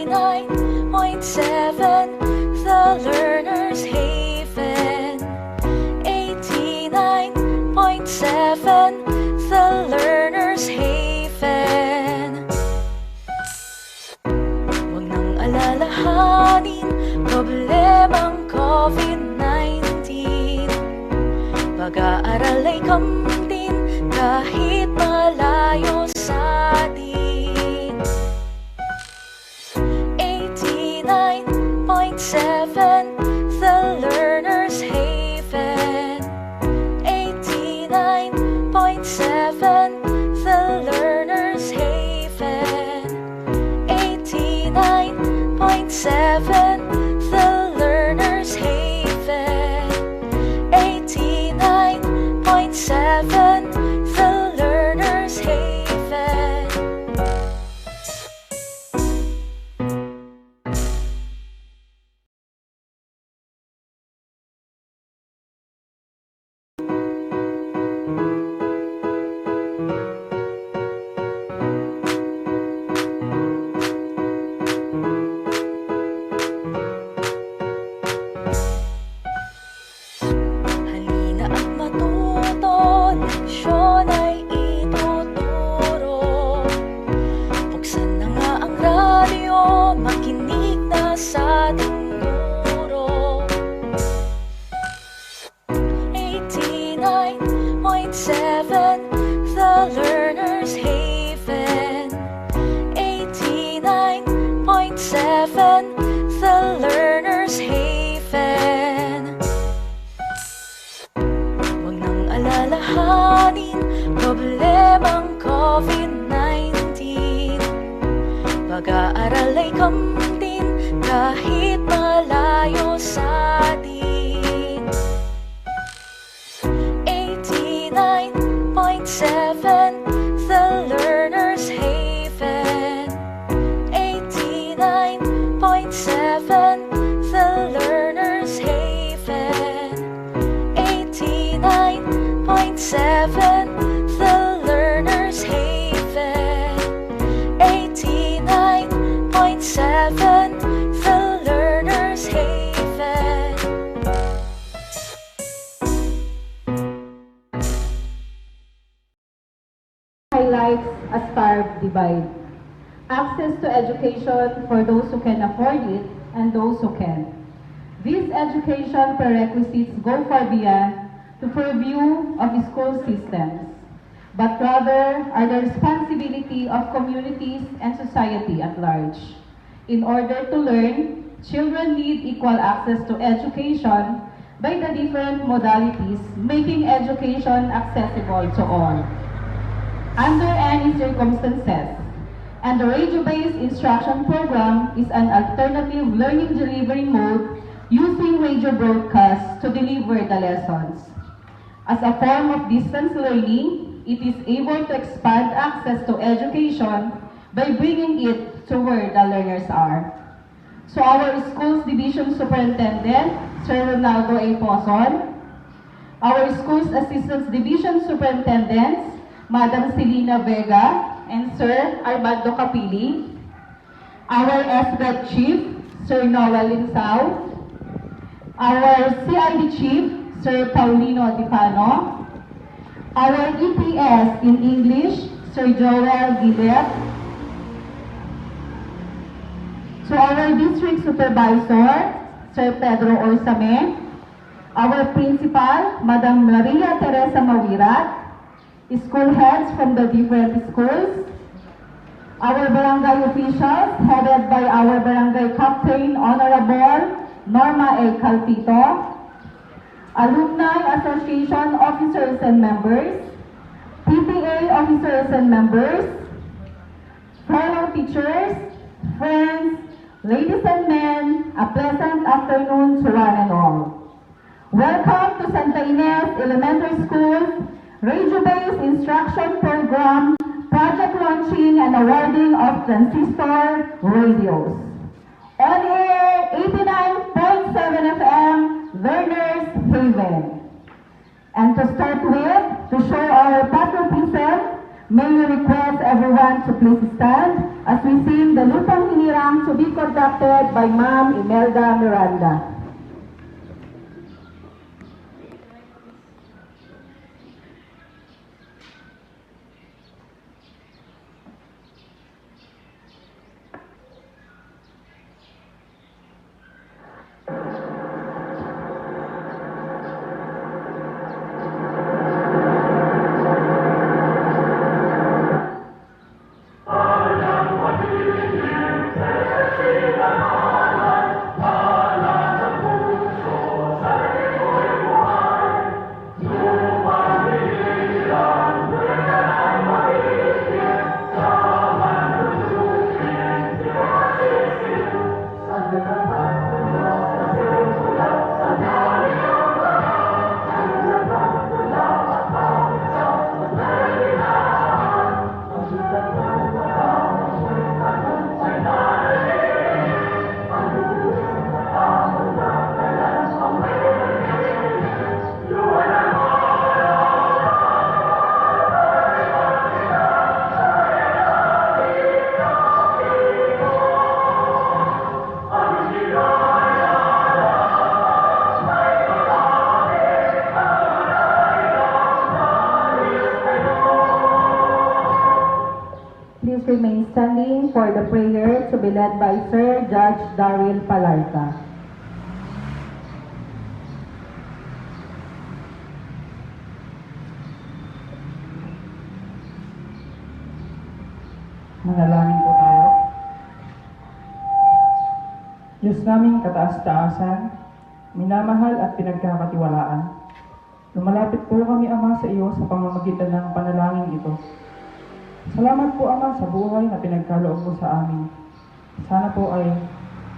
89.7 The Learner's Haven. 89.7 The Learner's Haven. Huwag nang alalahanin problemang COVID-19. Pag-aaral ay kamtin kahit malayo sa atin. 89.7 The Learner's Haven. 89.7 The Learner's Haven. 89.7 The Learner's Haven. 89.7 The Learner's Haven. Halina at matuto, leksyon ay ituturo. Buksan na nga ang radyo, makinig na sa ating guro. 89.7 The Learner's Haven. 89.7 The Learner's Haven. Huwag nang alalahanin problemang COVID-19. Pag-aaral ay kamtin kahit malayo sa atin. 89.7 The Learner's Haven. 89.7 The Learner's Haven. 89.7 The Learner's Haven. 89.7 The Learner's Haven. Highlights a stark divide. Access to education for those who can afford it and those who can't. These education prerequisites go far beyond the purview of school systems, but rather are the responsibility of communities and society at large. In order to learn, children need equal access to education by the different modalities, making education accessible to all. Under any circumstances, and the radio-based instruction program is an alternative learning delivery mode using radio broadcasts to deliver the lessons. As a form of distance learning, it is able to expand access to education by bringing it to where the learners are. So our school's division superintendent, Sir Ronaldo A. Poson, our school's assistant division superintendents, Madam Selena Vega and Sir Armando Capili, our SBET Chief, Sir Noel Linsao, our CID Chief, Sir Paulino Difano, our EPS in English, Sir Joel Gillet, to our District Supervisor, Sir Pedro Orsame, our Principal, Madam Maria Teresa Mawirat, school heads from the different schools, our barangay officials headed by our barangay captain, Honorable Norma A. Calpito, alumni association officers and members, PTA officers and members, fellow teachers, friends, ladies and men, a pleasant afternoon to one and all. Welcome to Santa Ines Elementary School Radio-based instruction program, project launching and awarding of transistor radios. On air, 89.7 FM, Learner's Haven. And to start with, to show our patriotism, may we request everyone to please stand as we sing the Lupang Hinirang to be conducted by Ma'am Imelda Miranda. Please remain standing for the prayer to be led by Sir Judge Daryl Palarta. Manalangin po tayo. Diyos naming kataas-taasan, minamahal at pinagkakatiwalaan, lumalapit po kami, Ama, sa iyo sa pamamagitan ng panalangin ito. Salamat po, Ama, sa buhay na pinagkaloob mo sa amin. Sana po ay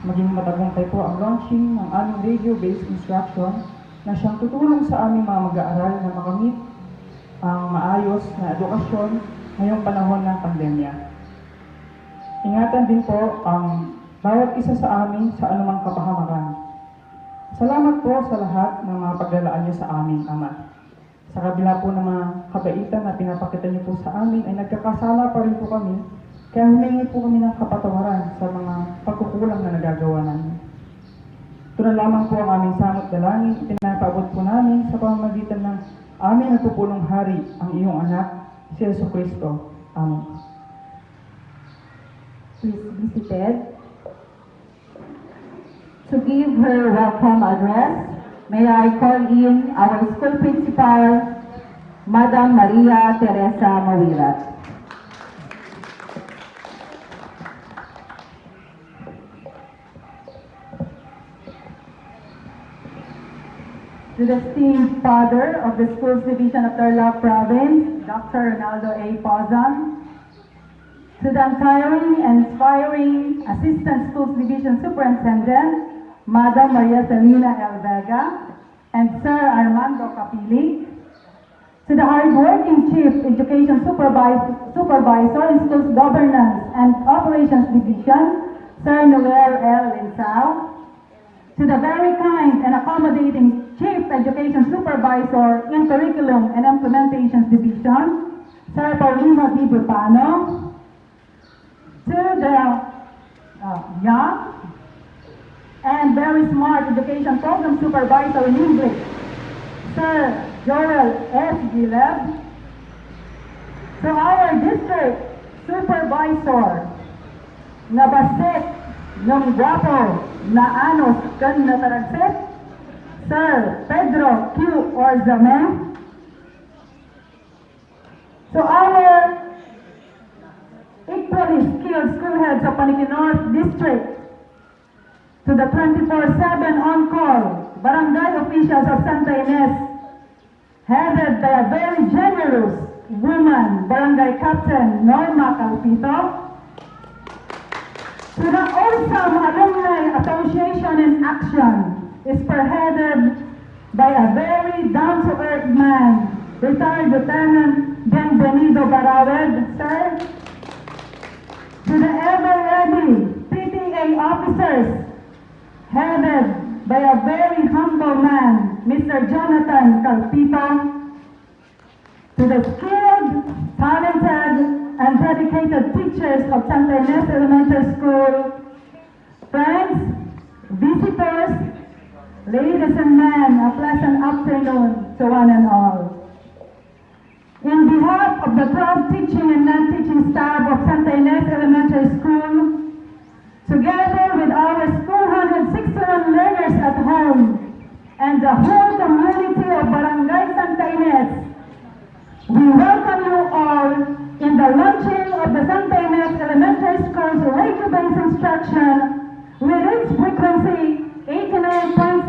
maging matagumpay po ang launching ng aming radio-based instruction na siyang tutulong sa aming mga mag-aaral na makamit ang maayos na edukasyon ngayong panahon ng pandemya. Ingatan din po ang bawat isa sa amin sa anumang kapahamakan. Salamat po sa lahat ng mga paglalaan niyo sa amin, Ama. Sa kabila po ng mga kabaitan na pinapakita niyo po sa amin, ay nagkakasala pa rin po kami, kaya humingi po kami ng kapatawaran sa mga pagkukulang na nagagawa namin. Ito na lamang po ang aming samot dalangin, ipinapaabot po namin sa pamamagitan ng aming nagpupulong hari, ang iyong anak, si Jesucristo. Amen. Please be seated. To give her welcome address, may I call in our school principal, Madam Maria Teresa Mawirat. To the esteemed father of the Schools Division of Tarlac Province, Dr. Ronaldo A. Pozan, to the untiring and inspiring Assistant Schools Division Superintendent, Madam Maria Selina L. Vega, and Sir Armando Capili, to the hardworking Chief Education Supervisor in Schools Governance and Operations Division, Sir Noel L. Linsao, to the very kind and accommodating Chief Education Supervisor in Curriculum and Implementations Division, Sir Paulino D. Bupano, to the young and very smart Education Program Supervisor in English, Sir Joel S. Gileb, to our District Supervisor, na basit ng gwapo na anos kan nataragset, Sir Pedro Q. Orzame, to our equally skilled school heads of Paniqui North District, to the 24/7 on-call barangay officials of Santa Ines, headed by a very generous woman, Barangay Captain Norma Calpito, to the awesome Alumni Association in Action, spearheaded by a very down-to-earth man, retired Lieutenant Bienvenido Barawed, sir, to the ever-ready PTA officers, headed by a very humble man, Mr. Jonathan Calpito, to the skilled, talented, and dedicated teachers of Santa Ines Elementary School, friends, visitors, ladies and men, a pleasant afternoon to one and all. In behalf of the 12 teaching and non-teaching staff of Santa Ines Elementary School, together with our 261 learners at home and the whole community of Barangay Santa Ines, we welcome you all in the launching of the Santa Ines Elementary School's radio-based instruction with its frequency 89.7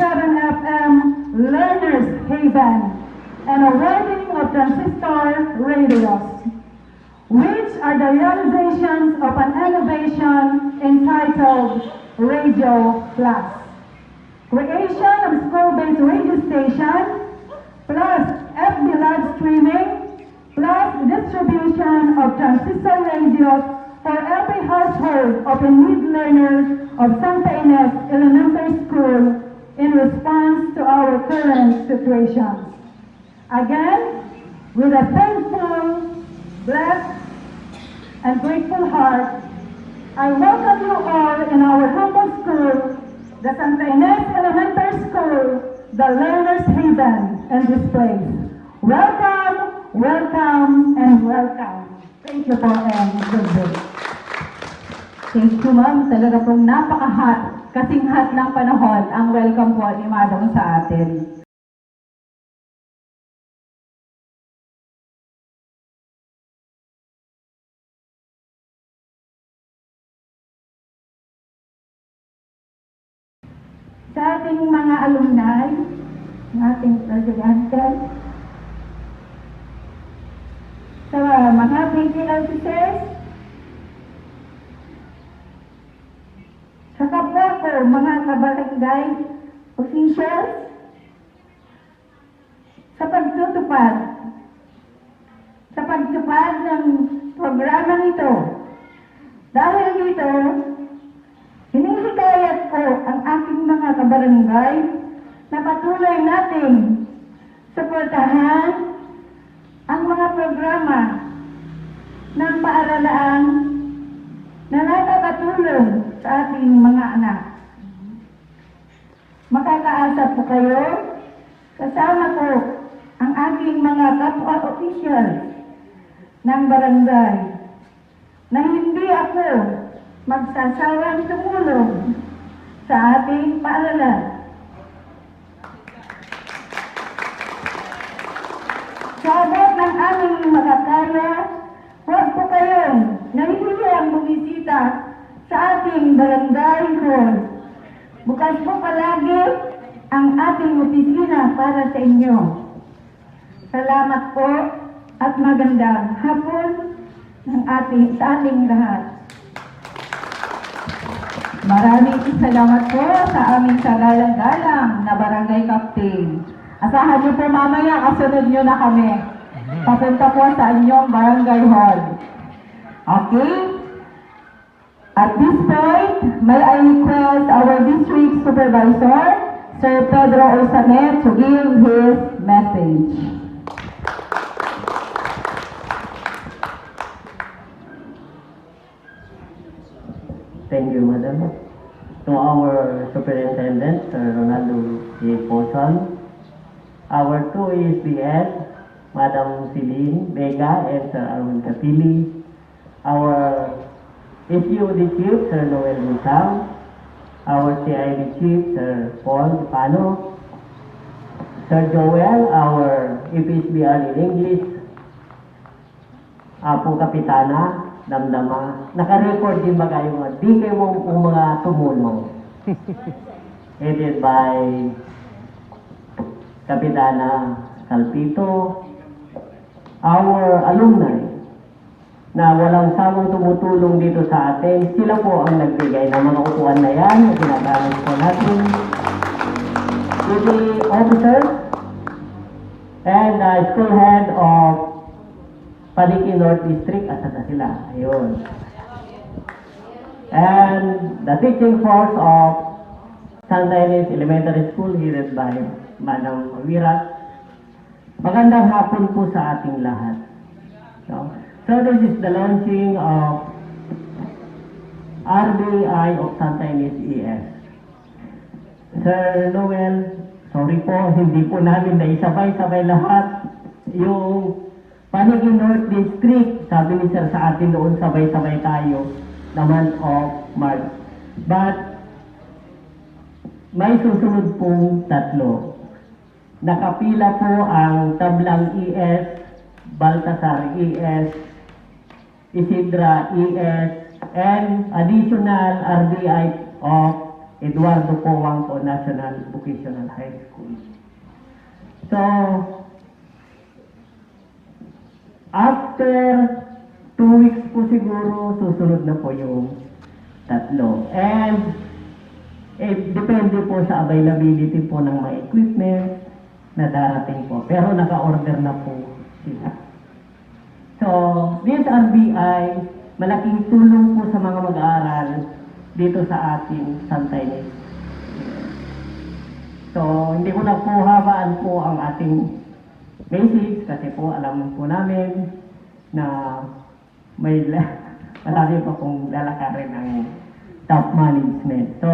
FM Learners Haven and a awarding of transistor radios, which are the realizations of an innovation entitled Radio Plus. Creation of school-based radio station, plus FB live streaming, plus distribution of transistor radios for every household of in-need learners of Santa Ines Elementary School in response to our current situation. Again, with a thankful, blessed, and grateful heart, I welcome you all in our humble school, the Santa Ines Elementary School, the Learner's Haven and this place. Welcome, welcome, and welcome. Thank you po and good day. Thank you, ma'am. Talaga pong napaka-hot, kasing hot ng panahon ang welcome po ni Madam sa atin. Sa ating mga alumni, ng ating presidente, sa mga PG officers, sa kapwa ko, mga kabarangay officials, sa pagtupad ng programa nito. Dahil dito, hinihikayat ko ang aking mga kabarangay na patuloy nating suportahan ang mga programa ng paaralan na nakakatulong sa ating mga anak. Makakaasa po kayo, kasama ko ang aking mga kapwa official ng barangay na hindi ako magsasawang tumulong sa ating paaralan. Sa abot ng aming makakaya, huwag po kayong nahihiyang bumisita sa ating barangay hall. Bukas po palagi ang ating opisina para sa inyo. Salamat po at magandang hapon sa ating lahat. Maraming salamat po sa aming kagalang-galang na barangay captain. Asahan niyo po mamaya, kasunod niyo na kami. Papunta po sa inyong barangay hall. Okay? At this point, may I request our district supervisor, Sir Pedro Osamet, to give his message. Thank you, Madam. To our Superintendent, Sir Ronaldo C. Poson, our two ESPS, Madam Celine Vega and Sir Arwin Capili, our SUD Chief, Sir Noel Muntang, our CID Chief, Sir Paul Pano, Sir Joel, our EPSBR in English, Apo Kapitana, Damdama. Naka-record din ba kayo mga di kayo mga tumulong? Headed by Kapitana Salpito, our alumni na walang sawang tumutulong dito sa atin. Sila po ang nagbigay ng mga upuan na yan na ginagamit po natin. Duty officers and school head of Paliki North District, asa na sila? Ayun. And the teaching force of Santa Ines Elementary School headed by Madam Wirat. Magandang hapon po sa ating lahat. So this is the launching of RBI of Santa Ynez ES. Sir Noel, sorry po, hindi po namin naisabay-sabay lahat. Yung Panigin North District, sabi ni Sir sa atin doon, sabay-sabay tayo na month of March. But, may susunod pong tatlo. Nakapila po ang Tablang ES, Baltasar ES, Isidra ES, and additional RBI of Eduardo Powang po National Vocational High School. So, after 2 weeks po siguro, susunod na po yung tatlo. And, depende po sa availability po ng mga equipment na darating po. Pero naka-order na po sila. So, this RBI, malaking tulong po sa mga mag-aaral dito sa ating Santa Ynez. So, hindi ko na po habaan po ang ating message kasi po alam po namin na may marami pa pong lalakarin ang top management. So,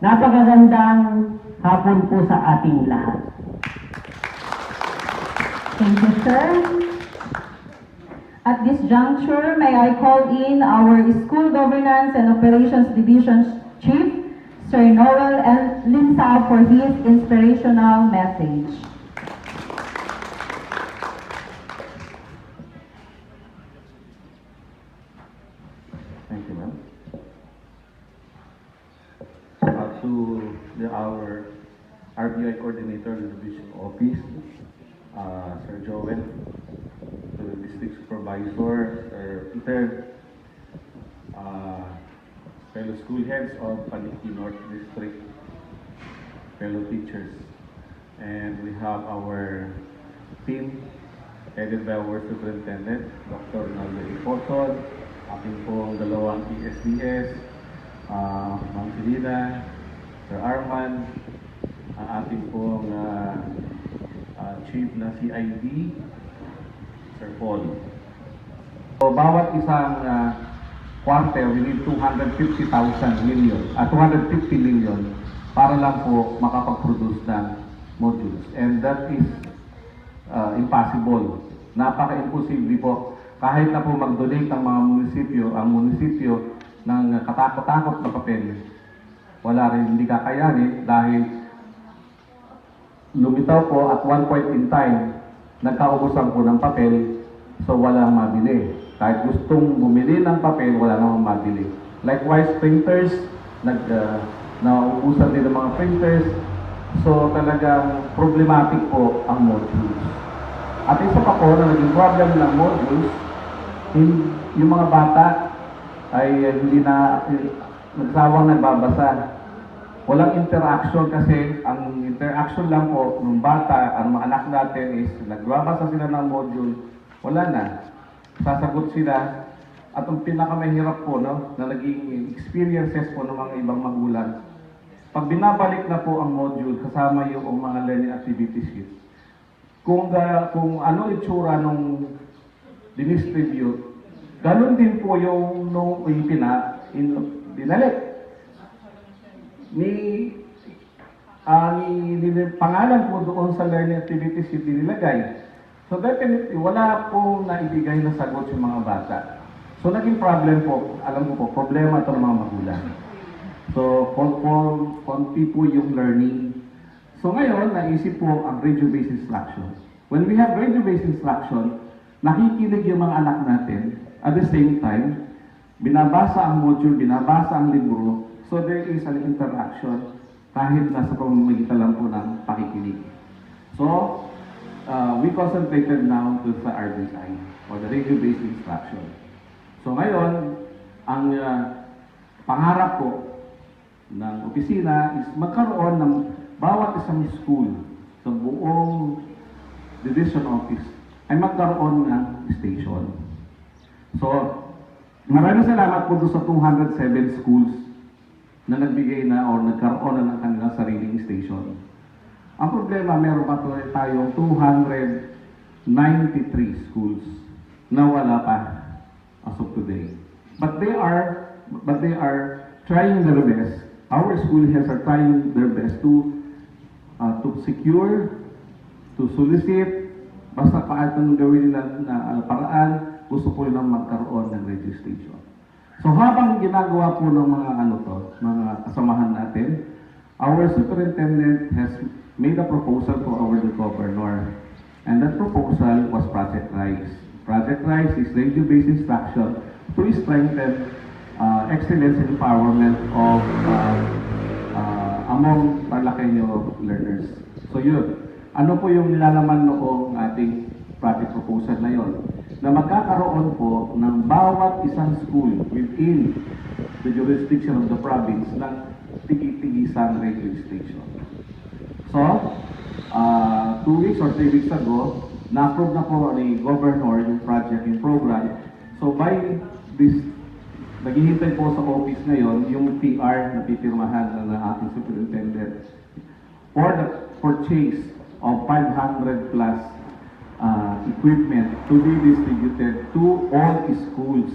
napakagandang hapon po sa ating lahat. Thank you, sir. At this juncture, may I call in our School Governance and Operations Division Chief, Sir Noel L. Linsa, for his inspirational message. Thank you, ma'am. To our RBI Coordinator of the Division Office, Sir Joel, to the District Supervisor, Sir Peter, fellow school heads of Paniki North District, fellow teachers, and we have our team headed by our Superintendent, Dr. Naldo Iposon, aking pong dalawang ESDS, Ma'am Selina, Sir Arman, ang ating pong Chief na CID, Sir Paul. So, bawat isang quarter, we need 250 million para lang po makapag-produce ng modules. And that is impossible. Napaka-imposible po. Kahit na po mag-donate ang munisipyo ng katakot-takot na papel, wala rin, hindi kakayanin dahil lumitaw po at one point in time, nagkaubusan po ng papel, so walang mabili. Kahit gustong bumili ng papel, wala namang mabili. Likewise, printers, nauubusan din ng mga printers, so talagang problematic po ang modules. At isa pa po na naging problem ng modules, yung mga bata ay hindi na nagsawang nagbabasa. Walang interaction kasi ang interaction lang po ng bata, ang mga anak natin is nagbabasa sila ng module, wala na. Sasagot sila at ang pinakamahirap po na naging experiences po ng mga ibang magulang. Pag binabalik na po ang module kasama yung mga learning activities sheet, kung ano itsura nung dinistribute, ganun din po yung nung dinalik. Pangalan po doon sa learning activities yung dinilagay. So definitely, wala po naibigay na sagot yung mga bata. So naging problem po, alam ko po, problema ito ng mga magulang. So, konti po yung learning. So ngayon, naisip po ang radio-based instruction. When we have radio-based instruction, nakikinig yung mga anak natin. At the same time, binabasa ang module, binabasa ang libro. So there is an interaction kahit nasa pamamagitan lang po ng pakikinig. So, we concentrated now to sa RBI or the radio-based instruction. So ngayon, ang pangarap po ng opisina is magkaroon ng bawat isang school sa buong division office ay magkaroon ng station. So, maraming salamat po doon sa 207 schools na nagbigay na o nagkaroon na ng kanilang sariling station. Ang problema, meron pa tayong 293 schools na wala pa as of today. But they are but they are trying their best. Our school heads are trying their best to secure, to solicit, basta kahit anong gawin nila na paraan, gusto po nilang magkaroon ng registration. So habang ginagawa po ng mga kasamahan natin, our superintendent has made a proposal to our governor. And that proposal was Project RISE. Project RISE is radio-based instruction to strengthen excellence and empowerment of among Parlaceño learners. So yun, ano po yung nilalaman noong ating project proposal na yon? Na magkakaroon po ng bawat isang school within the jurisdiction of the province ng tigi-tigisang radio station. So, 2 weeks or 3 weeks ago, na-approve na po ni Governor yung project, yung program. So by this, naghihintay po sa office ngayon yung PR na pipirmahan ng ating superintendent for the purchase of 500 plus equipment to be distributed to all schools.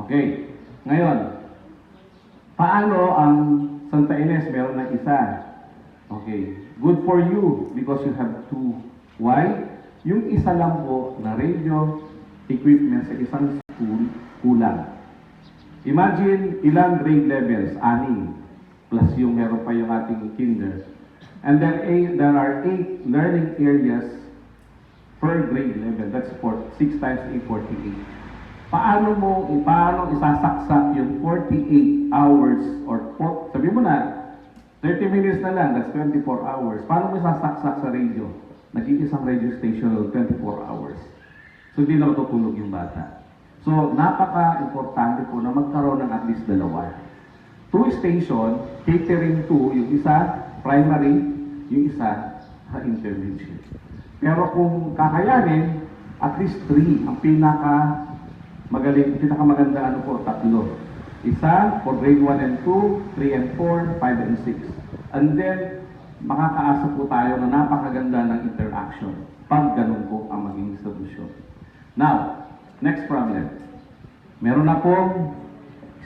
Okay. Ngayon, paano ang Santa Ines meron ng isa? Okay. Good for you because you have 2. Why? Yung isa lang po na radio equipment sa isang school kulang. Imagine ilang grade levels, 6 plus yung meron pa yung ating kinder. And then there are 8 learning areas per grade level. That's 6 times 8, 48. Paano isasaksak yung 48 hours or sabi mo na 30 minutes na lang, that's 24 hours. Paano mo isasaksak sa radio? Naging isang radio station 24 hours. So hindi na matutulog yung bata. So napaka-importante po na magkaroon ng at least 2. 2 station, catering to yung isa primary, yung isa sa intermediate. Pero kung kakayanin, at least 3 ang pinakamaganda 3. Isa for grade 1 and 2, 3 and 4, 5 and 6. And then, makakaasa po tayo na napakaganda ng interaction pag ganun po ang maging solusyon. Now, next problem. Meron na pong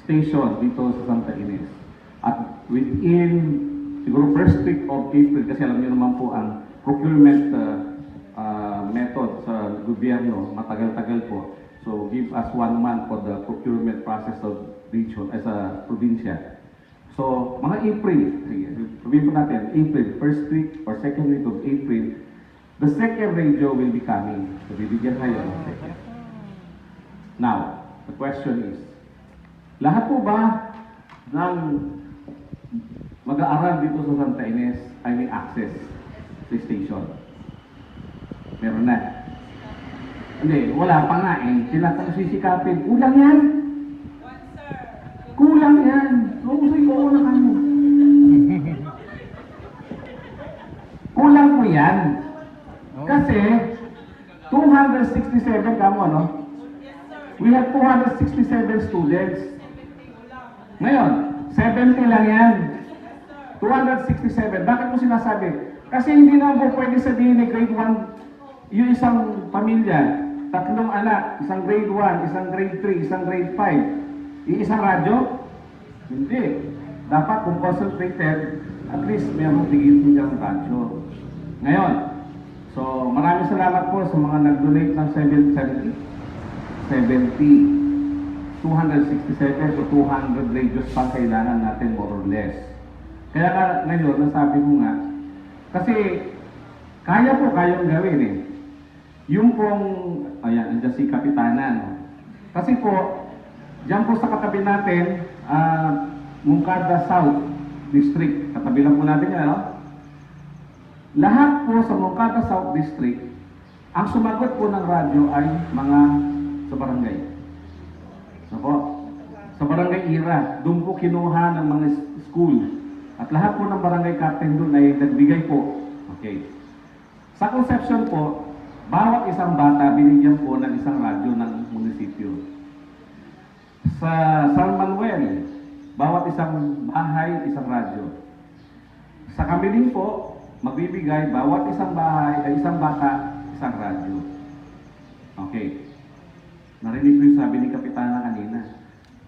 station dito sa Santa Ines. At within, siguro first week of April, kasi alam niyo naman po ang procurement method sa gobyerno, matagal-tagal po. So, give us 1 month for the procurement process of region as a probinsya. So, mga April, sabihin po natin, April, first week or second week of April, the second radio will be coming. So, bibigyan kayo ng second. Now, the question is, lahat po ba ng mag-aaral dito sa Santa Ines ay may access sa station? Meron na. Hindi, wala pa nga eh. Sila sisikapin. Kulang yan. Kulang yan. Lusoy ko na kamo. Kulang mo yan. Kasi, 267 kamo, no? We have 267 students. Ngayon, 70 lang yan. 267. Bakit mo sinasabi? Kasi hindi na po pwede sabihin ni grade 1, yung isang pamilya, 3 anak, isang grade 1, isang grade 3, isang grade 5, isang radyo? Hindi. Dapat kung concentrated, at least mayroong tigil ng radyo. Ngayon, so maraming salamat po sa mga nag-donate ng 267 to 200 radios pa kailangan natin more or less. Kaya ngayon, nasabi ko nga, kasi kayang gawin eh. Yung pong, ayan, andyan si Kapitanan. Kasi po, dyan po sa katabi natin, Moncada South District. Katabi lang po natin yan, no? Lahat po sa Moncada South District, ang sumagot po ng radyo ay mga sa barangay. Ano po? Sa barangay Ira, doon po kinuha ng mga school. At lahat po ng barangay captain doon ay nagbigay po. Okay. Sa conception po, bawat isang bata binigyan po ng isang radyo ng munisipyo. Sa San Manuel, bawat isang bahay, isang radyo. Sa Kamiling po, magbibigay bawat isang bahay ay isang bata, isang radyo. Okay. Narinig ko yung sabi ni Kapitana kanina.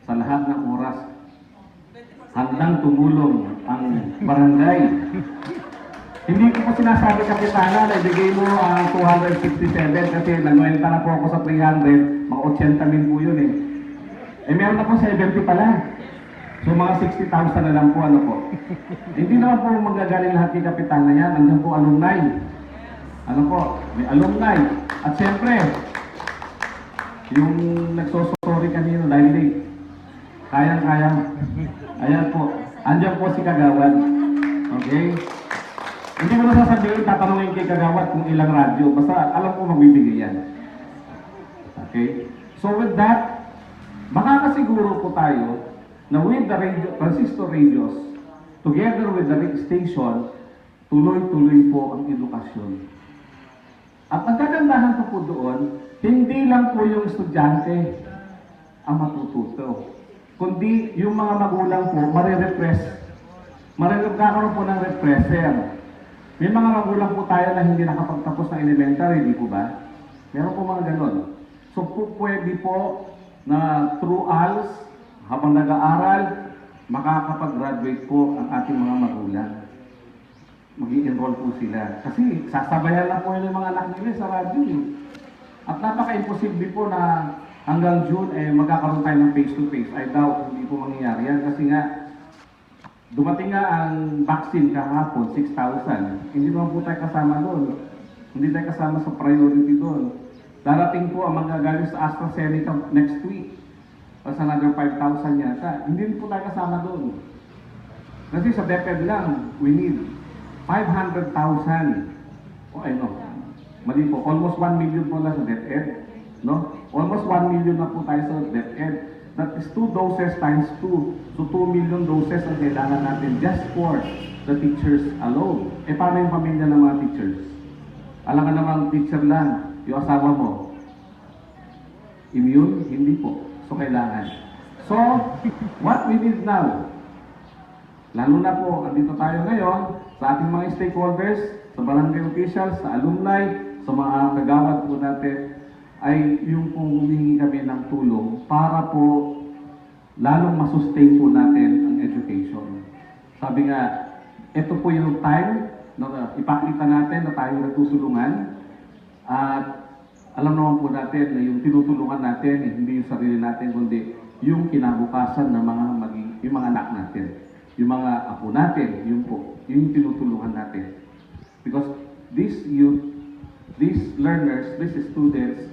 sa lahat ng oras. Handang tumulong ang barangay. Hindi ko po sinasabi, Kapitana, na ibigay mo ang 267 kasi nagwenta na po ako sa 300, mga 80 min po yun eh. Eh meron na po 70 pala. So mga 60,000 na lang po, ano po. Hindi naman po magagaling lahat ni Kapitana yan, nandiyan po alumni. Ano po, may alumni. At siyempre, yung nagsosorry kanino dahil late. Kayang-kaya. Ayan po. Andiyan po si Kagawad. Okay? Hindi ko na sasabihin, tatanungin kay Kagawad kung ilang radyo. Basta alam ko magbibigay yan. Okay? So with that, makakasiguro po tayo na with the radio, transistor radios, together with the station, tuloy-tuloy po ang edukasyon. At ang kagandahan po doon, hindi lang po yung estudyante ang matututo, kundi yung mga magulang po, marirepress. Magkakaroon po ng represser. May mga magulang po tayo na hindi nakapagtapos ng elementary, di po ba? Meron po mga ganon. So po pwede po na through ALS, habang nag-aaral, makakapag-graduate po ang ating mga magulang. Mag-i-enroll po sila. Kasi sasabayan lang po yung mga anak nila sa radyo eh. At napaka-imposible po na hanggang June magkakaroon tayo ng face-to-face. I doubt hindi po mangyayari yan kasi nga dumating nga ang vaccine kahapon, 6,000. Hindi naman po tayo kasama doon. Hindi tayo kasama sa priority doon. Darating po ang magagaling sa AstraZeneca next week. Sa another 5,000 yata. Hindi po tayo kasama doon. Kasi sa DepEd lang, we need 500,000. O ay no, mali po. Almost 1 million po lang sa DepEd. No? Almost 1 million na po tayo sa DepEd. That is 2 doses times 2. So 2 million doses ang kailangan natin just for the teachers alone. Eh paano yung pamilya ng mga teachers? Alam ka namang teacher lang, yung asawa mo. Immune? Hindi po. So kailangan. So, what we need now, lalo na po, andito tayo ngayon, sa ating mga stakeholders, sa barangay officials, sa alumni, sa mga kagawad po natin, ay yung pong humingi kami ng tulong para po lalong masustain po natin ang education. Sabi nga, ito po yung time na ipakita natin na tayo nagtutulungan at alam naman po natin na yung tinutulungan natin, hindi yung sarili natin, kundi yung kinabukasan ng yung mga anak natin, yung mga apo natin, yung tinutulungan natin. Because these youth, these learners, these students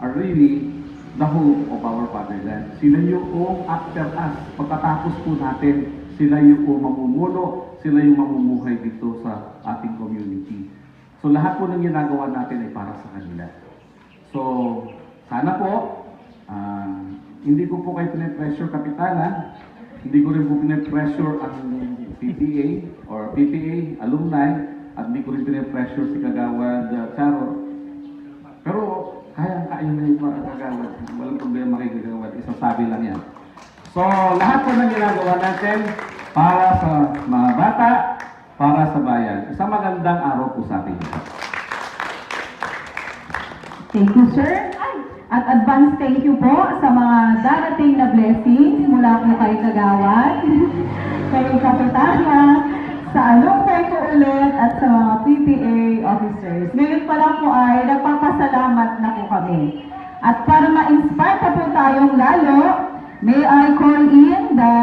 are really the hope of our fatherland. Sila yung after us, pagkatapos po natin, sila yung mamumuno, sila yung mamumuhay dito sa ating community. So lahat po ng ginagawa natin ay para sa kanila. So, sana po, hindi ko po kayo pinipressure, Kapitana. Hindi ko rin po pinipressure ang PTA or PTA, alumni, at hindi ko rin pinipressure si Kagawad Charo. Pero, kaya na yung mga Kagawad. Walang problema kay Kagawad. Isasabi lang yan. So, lahat po ng ginagawa natin para sa mga bata, para sa bayan. Isang magandang araw po sa atin. Thank you, sir. At advance thank you po sa mga darating na blessings mula po kay Kagawad, kay Kapitana, sa alumni ko ulit at sa mga PTA officers. Ngayon pa lang po ay nagpapasalamat na po kami. At para ma-inspire pa po tayong lalo, may I call in the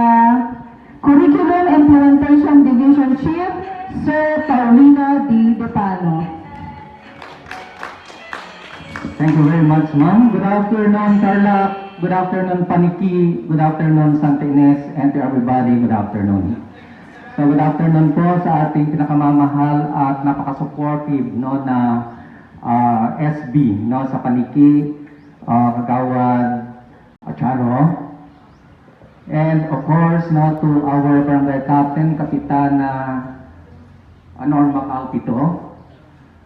Curriculum Implementation Division Chief, Sir Paulino D. Depano. Thank you very much, ma'am. Good afternoon, Carla. Good afternoon, Paniki. Good afternoon, Santa Ines. And to everybody, good afternoon. So, good afternoon po sa ating pinakamamahal at napaka-supportive no, na SB no, sa Paniki, Kagawad Charo. And of course, no, to our barangay captain, Kapitana Norma Calpito.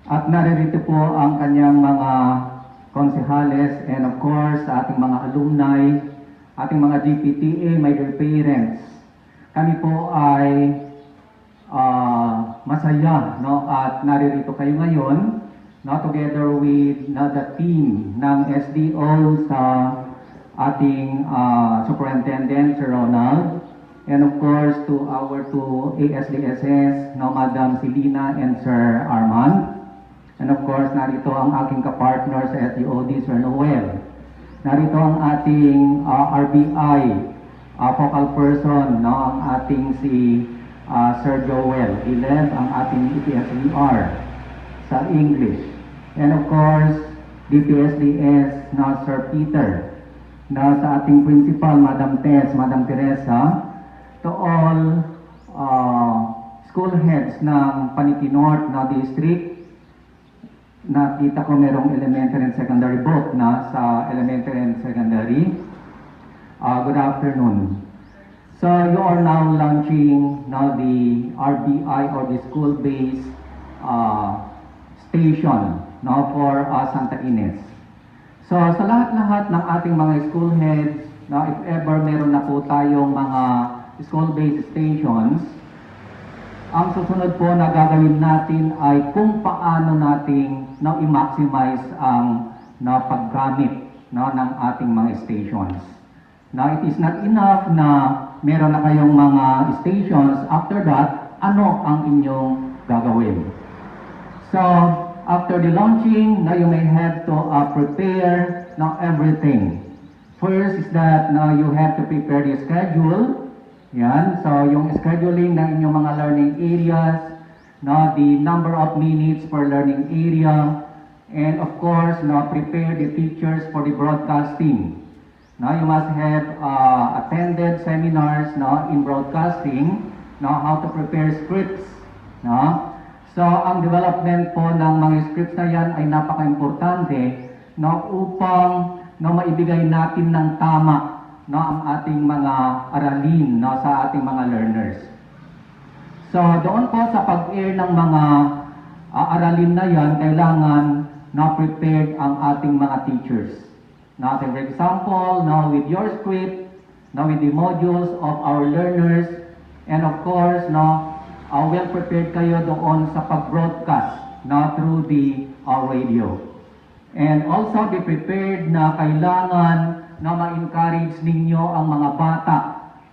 At naririto po ang kanyang mga konsehales and of course sa ating mga alumni, ating mga GPTA, my dear parents. Kami po ay masaya no, at naririto kayo ngayon no, together with the team ng SDO sa ating Superintendent, Sir Ronald, and of course to our two ASDSS, no, Madam Silina and Sir Armand. And of course, narito ang aking kapartner sa SDOD, Sir Noel. Narito ang ating RBI focal person, no, ang ating si Sir Joel. Ileb ang ating EPSBR sa English. And of course, DPSDS na Sir Peter, na sa ating principal, Madam Tess, Madam Teresa, to all school heads ng Paniqui North na district. Nakita ko merong elementary and secondary both na sa elementary and secondary. Good afternoon. So you are now launching now the RBI or the school-based station now for Santa Ines. So sa lahat-lahat ng ating mga school heads, na if ever meron na po tayong mga school-based stations, ang susunod po na gagawin natin ay kung paano natin i-maximize ang paggamit ng ating mga stations. Now, it is not enough na meron na kayong mga stations. After that, ano ang inyong gagawin? So, after the launching, now you may have to prepare everything. First is that now you have to prepare the schedule. Yan, so yung scheduling ng inyong mga learning areas, the number of minutes per learning area, and of course, prepare the teachers for the broadcasting. Now you must have attended seminars in broadcasting, how to prepare scripts. So ang development po ng mga scripts na yan ay napaka-importante upang maibigay natin ng tama ang ating mga aralin sa ating mga learners. So doon po sa pag-air ng mga aralin na yan, kailangan prepared ang ating mga teachers. Now, for example, with your script, with the modules of our learners, and of course, well prepared kayo doon sa pag-broadcast through the radio. And also be prepared na kailangan ma-encourage ninyo ang mga bata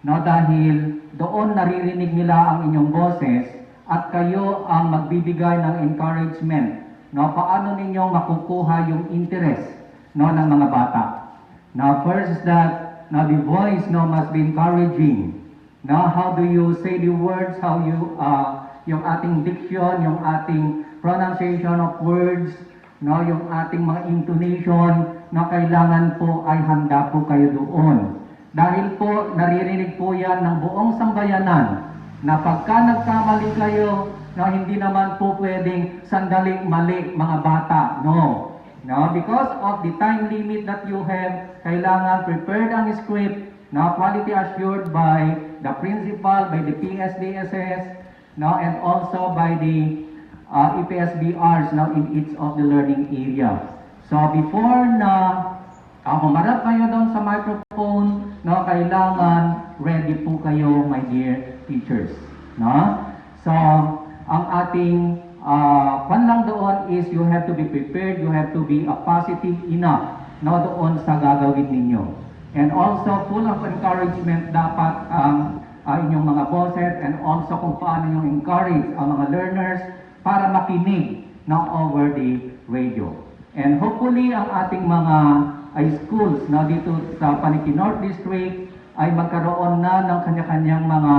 dahil doon naririnig nila ang inyong boses at kayo ang magbibigay ng encouragement paano ninyo makukuha yung interest ng mga bata. Now first is that the voice must be encouraging. Now how do you say the words, how you yung ating diction, yung ating pronunciation of words, yung ating mga intonation na kailangan po ay handa po kayo doon. Dahil po, naririnig po yan ng buong sambayanan na pagka nagkamali kayo, hindi naman po pwedeng sandali mali mga bata. No, because of the time limit that you have, kailangan prepared ang script, quality assured by the principal, by the PSDSS, and also by the EPSBRs in each of the learning area. So before na humarap kayo doon sa microphone, kailangan ready po kayo, my dear teachers. So ang ating lang doon is you have to be prepared, you have to be positive enough doon sa gagawin ninyo. And also full of encouragement dapat ang inyong mga bosses, and also kung paano yung encourage ang mga learners para makinig over the radio. And hopefully, ang ating mga schools dito sa Paniqui North District ay magkaroon na ng kanya-kanyang mga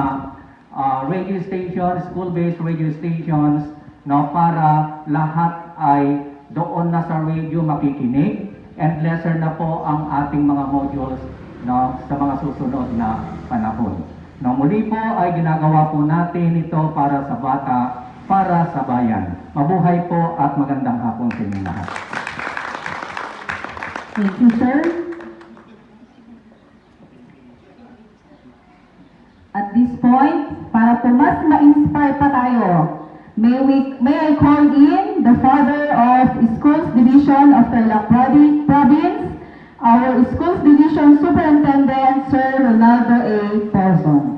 radio stations, school-based radio stations, para lahat ay doon na sa radio makikinig, and lesser na po ang ating mga modules sa mga susunod na panahon. Muli po ay ginagawa po natin ito para sa bata, para sa bayan. Mabuhay po at magandang hapon sa inyong lahat. Thank you, sir. At this point, para po mas ma-inspire pa tayo, may I call in the Father of Schools Division of Tarlac Province, our Schools Division Superintendent, Sir Ronaldo A. Person.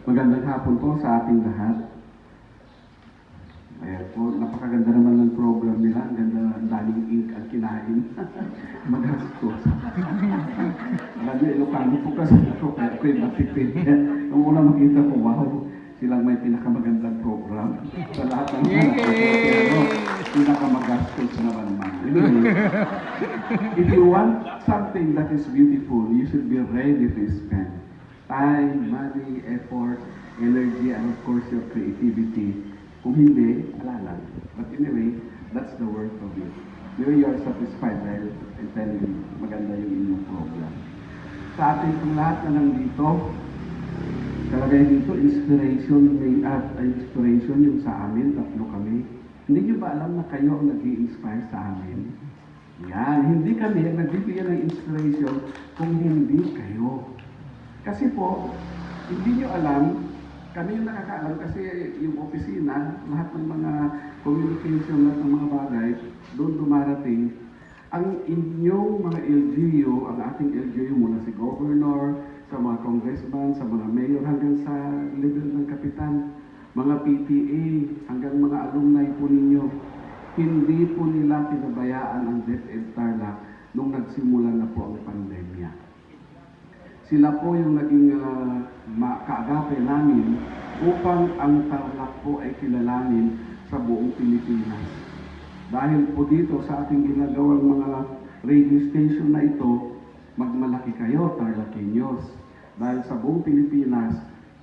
Magandang hapon po sa ating lahat. Ayan po, napakaganda naman ng program nila. Ang ganda, ang daming ink ang kinain. Magastos. Alam niyo, Ilocano po kasi ako, kaya ako'y matipid. Nung una makita ko, wow, silang may pinakamagandang program. Sa lahat ng mga pero pinakamagastos naman man. Anyway, if you want something that is beautiful, you should be ready to spend time, money, effort, energy, and of course your creativity. Kung hindi, wala lang. But anyway, that's the worth of it. You are satisfied dahil I tell you, maganda yung inyong program. Sa ating pong lahat na nandito, kalagay dito, inspiration yung sa amin, tatlo kami. Hindi nyo ba alam na kayo ang nag-i-inspire sa amin? Yan, hindi kami ang nagbibigyan ng inspiration kung hindi kayo. Kasi po, hindi nyo alam, kami yung nakakaalam kasi yung opisina, lahat ng mga communication, lahat ng mga bagay, doon dumarating. Ang inyong mga LGU, ang ating LGU mula si Governor, sa mga congressman, sa mga mayor, hanggang sa level ng kapitan, mga PTA, hanggang mga alumni po ninyo, hindi po nila pinabayaan ang DepEd Tarlac nung nagsimula na po ang pandemya. Sila po yung naging kaagape namin upang ang Tarlac po ay kilalanin sa buong Pilipinas. Dahil po dito sa ating ginagawang mga radio station na ito, magmalaki kayo, Tarlaceños. Dahil sa buong Pilipinas,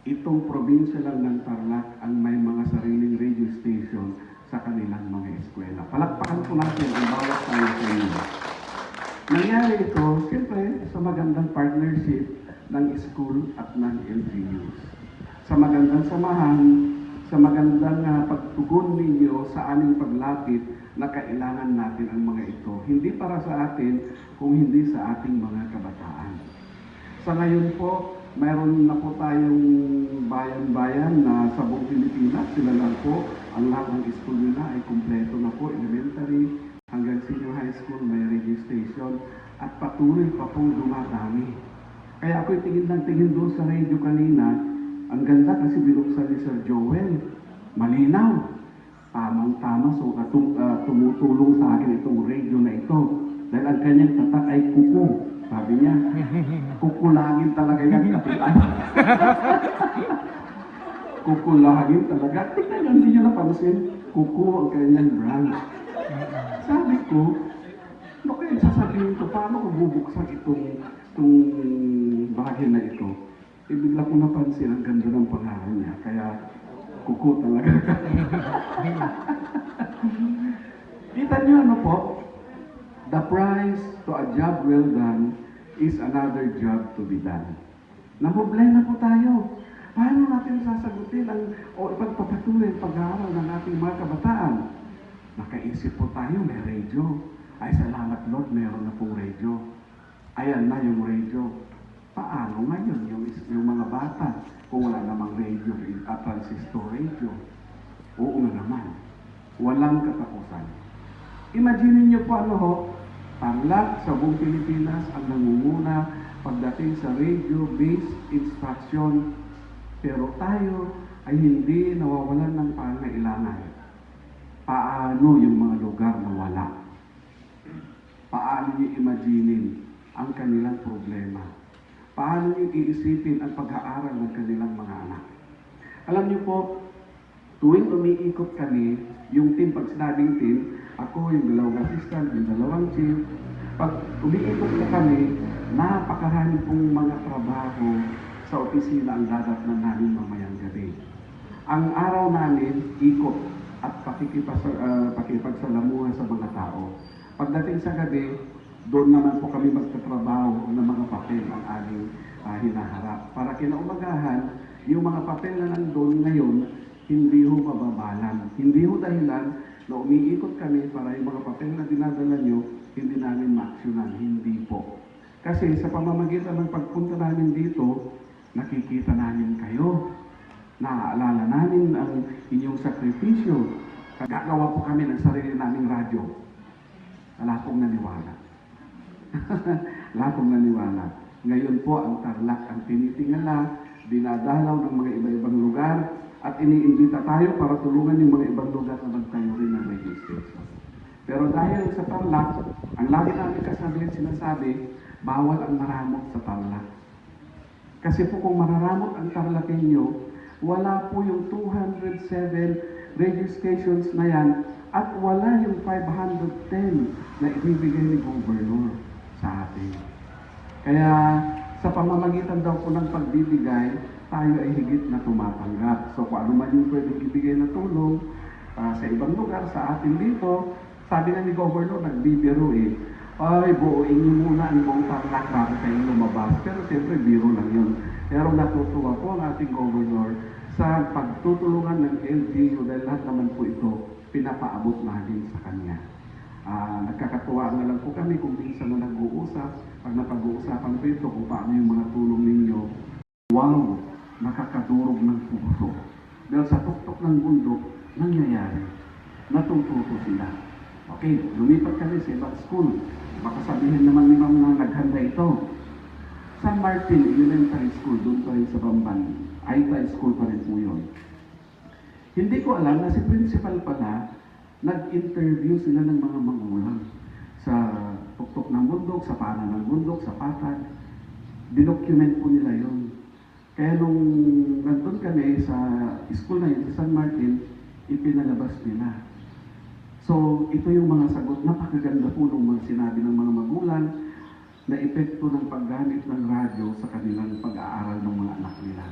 itong probinsya lang ng Tarlac ang may mga sariling radio station sa kanilang mga eskwela. Palakpakan po natin ang bawat tayo sa inyo. Nangyari ito, siyempre, sa magandang partnership ng school at ng LGUs. Sa magandang samahan, sa magandang pagtugon ninyo sa aming paglapit na kailangan natin ang mga ito. Hindi para sa atin, kung hindi sa ating mga kabataan. Sa ngayon po, mayroon na po tayong bayan-bayan na sa buong Pilipinas. Sila lang po, ang lahat ng school nila ay kumpleto na po, elementary hanggang senior high school, may radio station at patuloy pa pong dumadami. Kaya ako'y tingin ng tingin doon sa radio kanina. Ang ganda kasi binuksan ni Sir Joel. Malinaw. Tamang-tama. So, tumutulong sa akin itong radio na ito. Dahil ang kanyang tatak ay kuko. Sabi niya, kukulangin talaga yan, kapitan. Kukulangin talaga. Tingnan niyo, hindi niyo napansin. Kuko ang kanyang brand. Sabi ko, ano kaya sasabihin ko, paano ko bubuksan itong bahagi na ito? Bigla ko napansin, ang ganda ng pangalan niya. Kaya, kuko talaga. Kita niyo ano po? The price to a job well done is another job to be done. Namumblay na po tayo. Paano natin sasagutin o ipagpapatuloy ang pag-aaral ng ating mga kabataan? Nakaisip po tayo, may radio. Ay, salamat Lord, meron na pong radio. Ayan na yung radio. Paano ngayon yung mga bata kung wala namang radio at transistor radio? Oo nga naman. Walang katapusan. Imagine niyo po ano ho, Tarlac sa buong Pilipinas ang nangunguna pagdating sa radio-based instruction. Pero tayo ay hindi nawawalan ng pangailangan. Paano yung mga lugar na wala? Paano niyo imaginin ang kanilang problema? Paano niyo iisipin ang pag-aaral ng kanilang mga anak? Alam niyo po, tuwing umiikot kami, yung team, pag sinabing team, ako, yung dalawang assistant, yung dalawang chief, pag umiikot na kami, napakarami pong mga trabaho sa opisina ang dadatnan namin mamayang gabi. Ang araw namin, ikot at pakipagsalamuhan sa mga tao. Pagdating sa gabi, doon naman po kami magtatrabaho ng mga papel ang aming hinaharap. Para kinaumagahan, yung mga papel na nandun ngayon, hindi ho mababalan. Hindi ho dahilan na umiikot kami para yung mga papel na dinadala nyo, hindi namin ma-actionan. Hindi po. Kasi sa pamamagitan ng pagpunta namin dito, nakikita namin kayo. Naaalala namin ang inyong sakripisyo. Gagawa po kami ng sarili naming radyo. Wala pong naniwala. Wala pong naniwala. Ngayon po ang Tarlac ang tinitingala dinadalaw ng mga iba-ibang lugar, at iniimbita tayo para tulungan yung mga ibang lugar na magtayo rin ng radio station. Pero dahil sa Tarlac, ang lagi namin kasabihin sinasabi, bawal ang maramot sa Tarlac. Kasi po kung mararamot ang Tarlacenyo, wala po yung 207 radio stations na yan at wala yung 510 na ibibigay ni Governor sa atin. Kaya sa pamamagitan daw po ng pagbibigay, tayo ay higit na tumatanggap. So kung ano man yung pwedeng ibigay na tulong sa ibang lugar, sa atin dito, sabi na ni Governor, nagbibiro ay buuin niyo muna ang buong Tarlac bago kayo lumabas. Pero siyempre, biro lang yun. Pero natutuwa po ang ating Governor sa pagtutulungan ng LGU dahil lahat naman po ito pinapaabot natin sa kanya. Nagkakatuwa na lang po kami kung minsan na nag-uusap. Pag napag-uusapan po ito kung paano yung mga tulong ninyo, wow, nakakadurog ng puso. Dahil sa tuktok ng bundok, nangyayari. Natututo sila. Okay, lumipat kami sa ibang school. Baka sabihin naman ni Ma'am na naghanda ito. San Martin Elementary School, doon pa rin sa Bamban. Aita School pa rin po yun. Hindi ko alam na si principal pala, nag-interview sila ng mga magulang sa tuktok ng bundok, sa paanan ng bundok, sa patag. Dinocument po nila yun. Kaya nung nandun kami sa school na yun, sa San Martin, ipinalabas nila. So, ito yung mga sagot. Napakaganda po nung mga sinabi ng mga magulang na epekto ng paggamit ng radyo sa kanilang pag-aaral ng mga anak nila.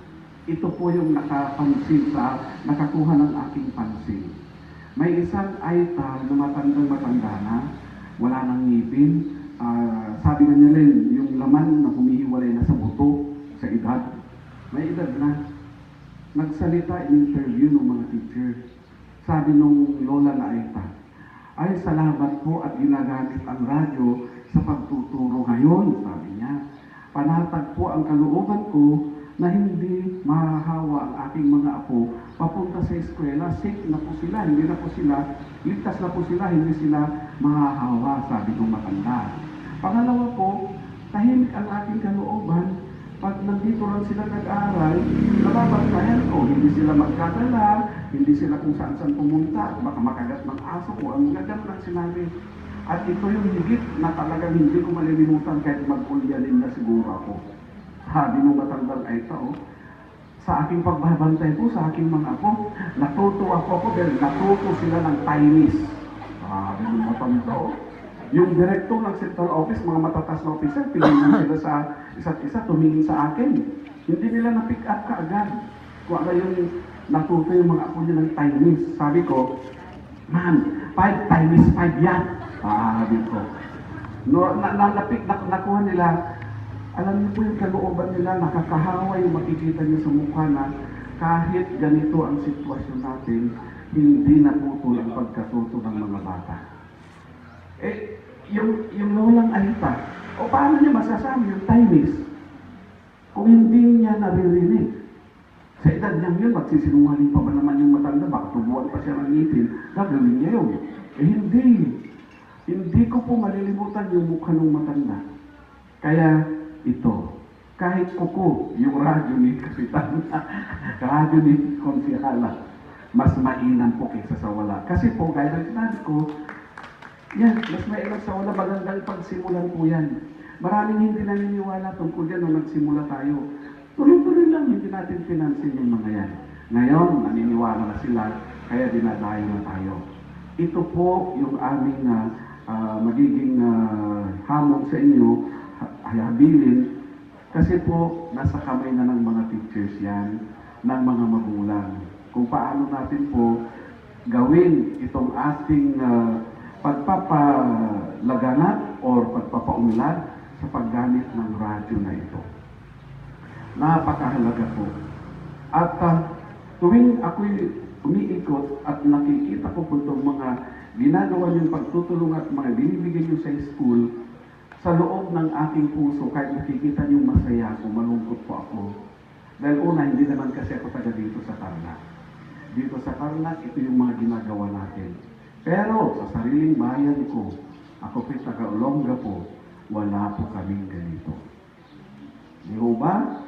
Ito po yung nakakuha ng aking pansin. May isang Aita na matandang-matanda na, wala nang ngipin. Sabi na niya rin, yung laman na humihiwalay na sa buto, sa edad. May edad na. Nagsalita in interview ng mga teacher. Sabi nung lola na Aita, ay salamat po at ginagamit ang radyo sa pagtuturo ngayon, sabi niya. Panatag po ang kalooban ko na hindi mahahawa ang aking mga apo papunta sa eskwela. Safe na po sila, hindi na po sila, ligtas na po sila, hindi sila mahahawa, sabi ng matanda. Pangalawa po, tahimik ang aking kalooban. Pag nandito lang sila nag-aaral, nababantayan ko, hindi sila magkadala, hindi sila kung saan-saan pumunta, baka makagat ng aso ko, ang gagam lang sinabi. At ito yung higit na talagang hindi ko malilimutan kahit mag-ulyanin na siguro ako. Sabi nung matandang Aita, sa aking pagbabantay po, sa aking mga apo, natutuwa po ako dahil natuto sila ng Chinese. Sabi nung matanda, yung director ng central office, mga matatas na officer, pinigil sila sa isa't isa, tumingin sa akin. Hindi nila na-pick up kaagad. Kung ano yung natuto yung mga apo niya ng Chinese. Sabi ko, man, 5 Chinese 5 yan. Sabi ko. Nakuha nila, alam niyo po yung kalooban nila, nakakahawa yung makikita niyo sa mukha na kahit ganito ang sitwasyon natin, hindi naputol ang pagkatuto ng mga bata. Yung lolang Aita, o paano niya masasabi yung Chinese kung hindi niya naririnig? Sa edad niyang yun, magsisinungaling pa ba naman yung matanda? Baka tubuan pa siya ng ngipin, gagawin niya yun. Hindi ko po malilimutan yung mukha ng matanda. Kaya ito, kahit kuko, yung radyo ni Kapitan, radyo ni Konsihala, mas mainam po kaysa sa wala. Kasi po, gaya ng sinabi ko, yan, mas mainam sa wala, magandang pagsimulan po yan. Maraming hindi naniniwala tungkol yan nung nagsimula tayo. Tuloy-tuloy lang, hindi natin pinansin yung mga yan. Ngayon, naniniwala na sila, kaya dinadayo na tayo. Ito po yung aming magiging hamon sa inyo, habilin, kasi po nasa kamay na ng mga teachers yan, ng mga magulang. Kung paano natin po gawin itong ating pagpapalaganap or pagpapaunlad sa paggamit ng radyo na ito. Napakahalaga po. At tuwing ako'y umiikot at nakikita ko po itong mga ginagawa niyong pagtutulong at mga binibigay niyo sa school, sa loob ng aking puso, kahit nakikita niyo masaya ako, malungkot po ako. Dahil una, hindi naman kasi ako taga dito sa Tarlac. Dito sa Tarlac, ito yung mga ginagawa natin. Pero sa sariling bayan ko, ako po'y taga Olonga po, wala po kaming ganito. Di ba?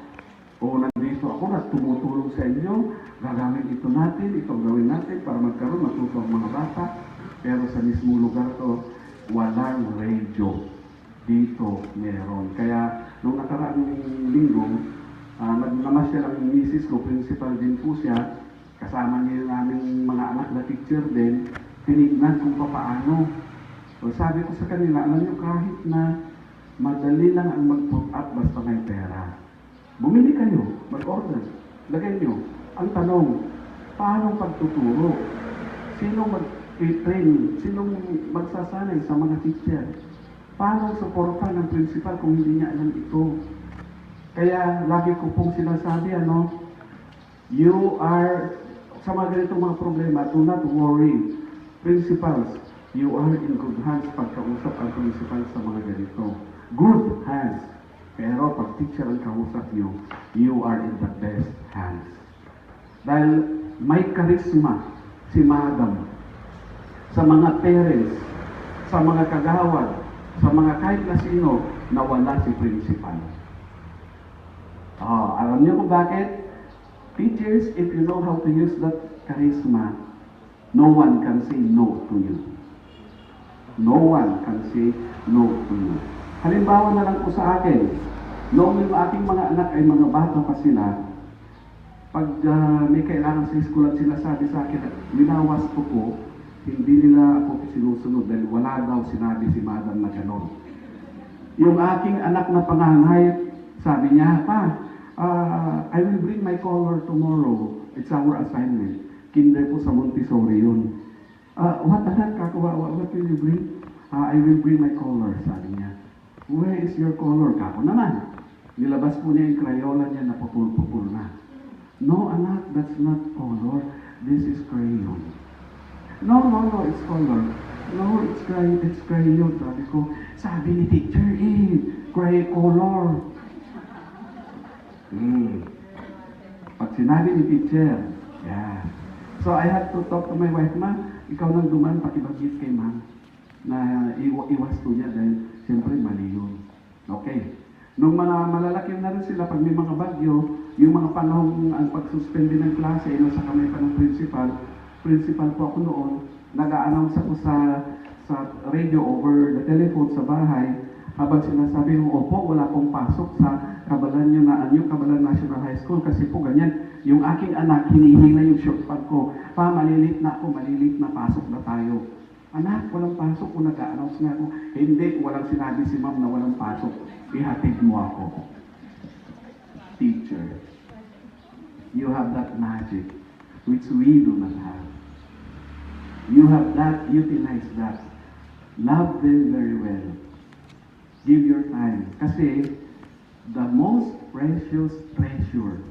O nandito ako na tumutulong sa inyo, gagamit ito natin, itong gawin natin para magkaroon, matuto ang mga bata. Pero sa mismo lugar to, walang radio. Dito meron. Kaya nung nakaraang linggo, nagmamasyal ang misis ko, principal din po siya, kasama niya yung aming mga anak na teacher din, tinignan kung paano. So sabi ko sa kanila, alam niyo kahit na madali lang ang mag-put up basta may pera. Bumili kayo, mag-order, lagay niyo. Ang tanong, paano pagtuturo? Sino mag-train? Sino magsasanay sa mga teacher? Paano suportahan ng principal kung hindi niya alam ito? Kaya lagi ko pong sinasabi, you are, sa mga ganitong mga problema, do not worry. Principals, you are in good hands pagkausap ang principal sa mga ganito. Good hands. Pero pag teacher ang kausap niyo, you are in the best hands. Dahil may karisma si Madam sa mga parents, sa mga kagawad, sa mga kahit na sino na wala si principal. Alam niyo kung bakit? Teachers, if you know how to use that charisma, no one can say no to you. No one can say no to you. Halimbawa na lang po sa akin, noong yung aking mga anak ay mga bata pa sila, pag may kailangan sa school at sinasabi sa akin, linawas ko po, hindi nila ako sinusunod dahil wala daw sinabi si Madam na gano'n. Yung aking anak na panganay, sabi niya, Pa, I will bring my collar tomorrow. It's our assignment. Kinder po sa Montessori yun. What anak, what will you bring? I will bring my collar, sabi niya. Where is your collar? Kako naman. Nilabas po niya yung Crayola niya na pupul-pupul na. No, anak, that's not color. This is crayon. No, it's color. No, it's crayon. Sabi ni teacher, color. Pag sinabi ni teacher, yeah. So I had to talk to my wife, Ma, ikaw nang duman, pakibagit kay Ma, na iwas to niya dahil siyempre mali yun. Okay. Nung malalaki na rin sila, pag may mga bagyo, yung mga panahong ang pagsuspende ng klase, nasa kamay pa ng principal po ako noon, nag-a-announce ako sa radio over the telephone sa bahay, habang sinasabi mo, opo, wala pong pasok sa Kabalan Kabalan National High School kasi po ganyan. Yung aking anak, hinihila yung short pad ko. Pa, malilit na pasok na tayo. Anak, walang pasok kung nag-a-announce nga ako. Hindi, walang sinabi si ma'am na walang pasok. Ihatid mo ako. Teacher, you have that magic which we do not have. You have that, utilize that. Love them very well. Give your time. Kasi the most precious treasure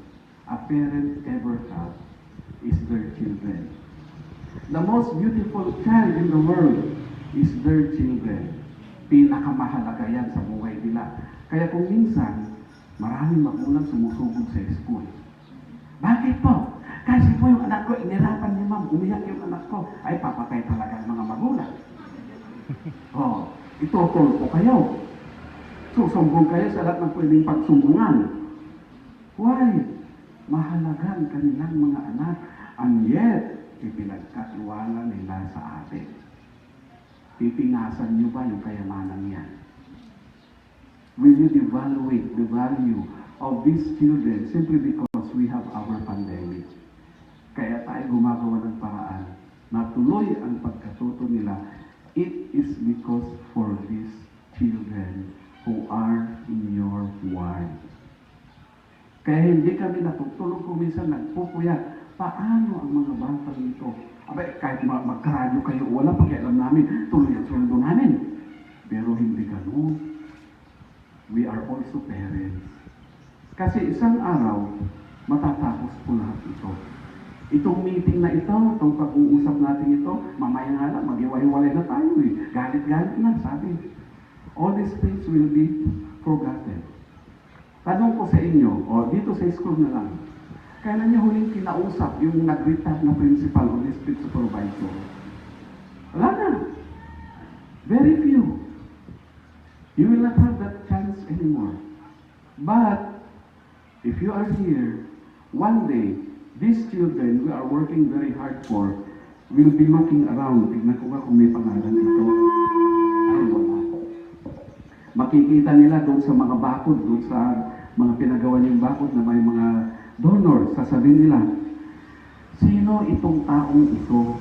a parent ever have is their children. The most beautiful child in the world is their children. Pinakamahalaga yan sa buhay nila. Kaya kung minsan, maraming magulang sumusugod sa school. Bakit po? Kasi po yung anak ko, inirapan niya ma'am, umiyak yung anak ko. Ay, papatay talaga ang mga magulang. Itutol po kayo. Susumbong kayo sa lahat ng pwedeng pagsumbungan. Why? Mahalaga ang kanilang mga anak. And yet, ipinagkatiwala nila sa atin. Pipingasan niyo ba yung kayamanan yan? Will you evaluate the value of these children simply because we have our pandemic? Kaya tayo gumagawa ng paraan na tuloy ang pagkatuto nila. It is because for these children who are in your ward. Kaya hindi kami natutulog kung minsan nagpupuyat. Paano ang mga batang ito? Abay, kahit magkaradyo kayo, wala pakialam namin, tuloy ang sweldo namin. Pero hindi ganun. We are also parents. Kasi isang araw, matatapos po lahat ito. Itong meeting na ito, itong pag-uusap natin ito, mamaya nga lang, mag-iwalay na tayo eh. Galit-galit na, sabi. All these things will be forgotten. Tanong ko sa inyo, dito sa school na lang, kailan niyo huling kinausap yung nag-retire na principal o district supervisor? Wala na. Very few. You will not have that chance anymore. But, if you are here, one day, these children we are working very hard for will be looking around. Tignan ko nga kung may pangalan ito. Ay, wala. Makikita nila doon sa mga bakod, doon sa mga pinagawa niyong bakod na may mga donors. Sasabihin nila, sino itong taong ito?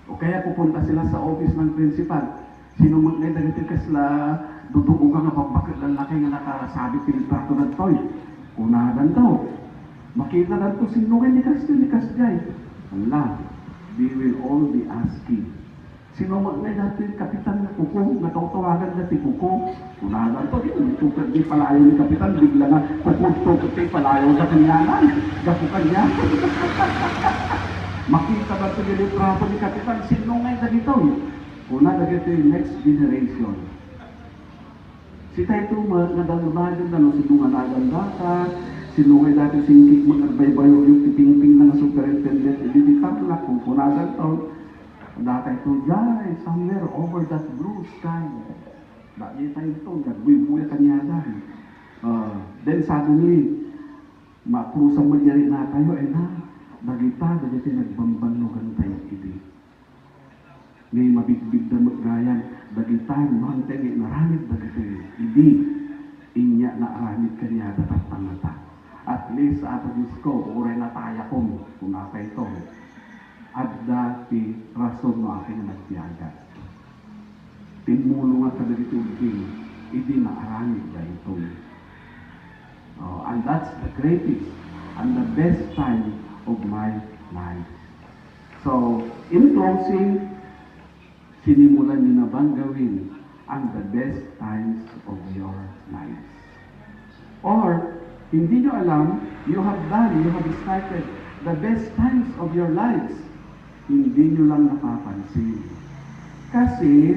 O kaya pupunta sila sa office ng principal. Sino magkaidagat kasla, dudugo ka nga bakit lalaki nga nakarasabi pilitrato na to'y. Unahan daw. Makita na ito, sino nga ni Kasjay? Wala. They will all be asking. Sino magkaidagat yung kapitan na kuko, natawtawagan na ti kuko? Unahan ito, tukad di palayo ni kapitan, bigla nga kukuntukad di palayo sa kanyanan. Gapukan niya. Makita ba ito yung litrato ni kapitan, sino nga dagito? Una dagito yung next generation. Si tayo nga dalunagan na sino nga naganda ka, sino nga dati singkik mag-arbay-bayo yung tiping-ping na superintendent, hindi tatlak kung punagan to. Dati ito, jay, somewhere over that blue sky. Dati tayo ito, nagbuy-buya kanyadan. Then suddenly, makrusang magyari na tayo, na, dagita, dagiti nagbambanlogan tayo iti. May mabigbig na magayan, dagita, mahantay, naramid dagiti. Hindi, inya na aramid kanya dapat pangata. At least sa ato disko, uray na taya ko, kung nasa ito. At dati, rason mo aking nagtiyaga. Tinmulo nga ka dagiti uging, hindi na aramid na ito. And that's the greatest and the best time of my life. So, in closing, sinimulan niyo na bang gawin ang the best times of your lives? Or, hindi niyo alam, you have started the best times of your lives. Hindi niyo lang napapansin. Kasi,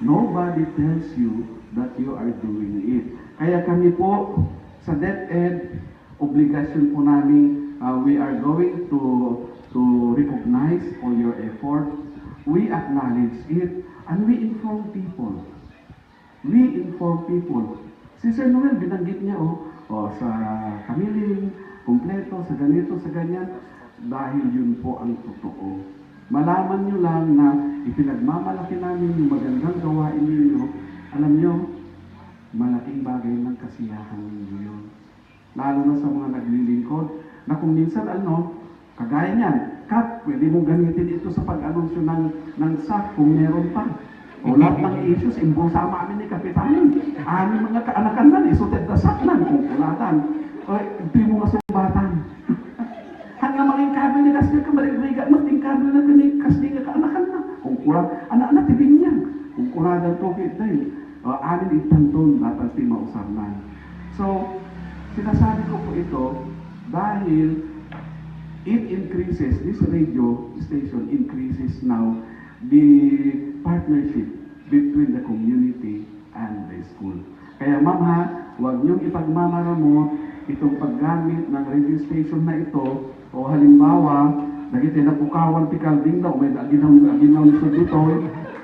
nobody tells you that you are doing it. Kaya kami po, sa DepEd, obligasyon po namin, we are going to recognize all your effort. We acknowledge it, and we inform people. We inform people. Si Sir Noel, binanggit niya, sa kamiling, kumpleto, sa ganito, sa ganyan, dahil yun po ang totoo. Malaman nyo lang na ipinagmamalaki namin yung magandang gawain ninyo. Alam nyo, malaking bagay ng kasiyahan ninyo yun. Lalo na sa mga naglilingkod, na kung minsan kagaya niyan, Kap, pwede mong gamitin ito sa pag-anunsyo ng SAC kung meron pa. O lahat ng issues, imbusa amin ni Kapitan. Aming mga kaanakan na, isuted na SAC na, kung kulatan. O, hindi mo nga subatan. Hanggang mga kabel ni Kasdi ka, marigriga, mating kabel na ni Kasdi ka kaanakan na. Kung kulang, anak-anak, tibing niya. Kung kulagan to, dahil amin itanton, dapat di mausarnan. So, sinasabi ko po ito, dahil it increases, this radio station increases now the partnership between the community and the school. Kaya ma'am ha, huwag niyong ipagmamaramot itong paggamit ng radio station na ito, o halimbawa, nagiti na pukawan ti Kalding daw, may ginaw nito dito,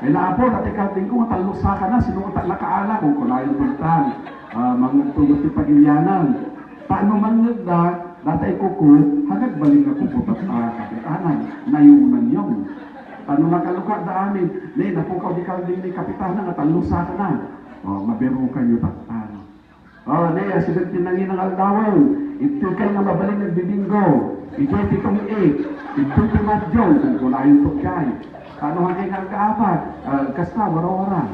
ay naapo, dati Kalding ko, matalusa ka na, sino matala kaala, kung kulayon bultan, mangagtulog ti pagilyanan. Paano man nagda, datay kuko, hagad baling na kuputat sa kapitanan, nayunan yun. Paano makalukat da amin, napukaw di Kalding ni kapitanan, at talusa ka na. Mabiru kayo taktan. Sige, tinangin ng aldawan, ito kayo na mabaling nagbibinggo. Ito'y pitong 8, ito'y pimadyo, kung kulayon to kay. Paano hanggang ang kaapat? Kasta, wara-wara.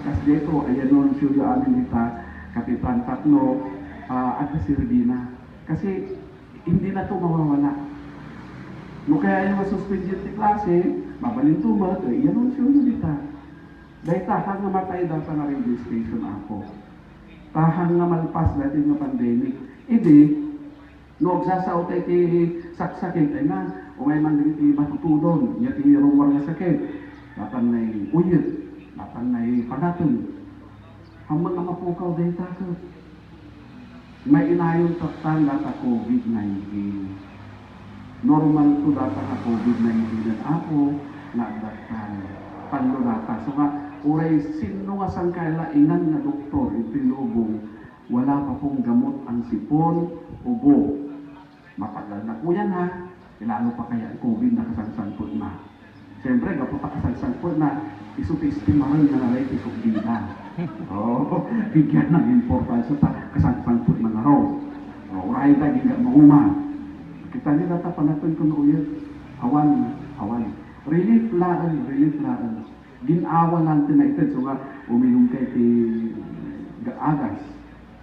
Kas dito, ayan nun, siyo amin dita, kapitan tatlo, at si Regina. Kasi, hindi na ito mawawala. No kaya yung masuspended ti klase, mabalin tumat, iyan nun siyo dita. Dahil tahang nga matay daw sa na radio station ako. Tahang nga malpas dati nga pandemic. Idi, no agsasaw tayo ti saksakin, ay na, o may man ti matutudon, niya ti rumor nga sakit. Datan na uyit, datan na panaton. Hambang nga mapukaw dahil takot. May inayon taktan data COVID-19. Normal to data ka COVID-19 at ako nagdaktan. Panlo data. So nga, uray sino nga sang kailainan na doktor, itilubong, wala pa pong gamot ang sipon, ubo. Matagal na po yan ha. Lalo pa kaya ang COVID na kasangsangpot na. Siyempre, kapag kasangsangpot na, isut-istimaran na nalay isuk bida. Bigyan ng importansya sa kasangsangpot na raw. Urahay tayo, hindi mauma. Kita niyo data panatun ko noon awan. Relief laan. Ginawa natin na ito. So nga, uminom kay ti agas.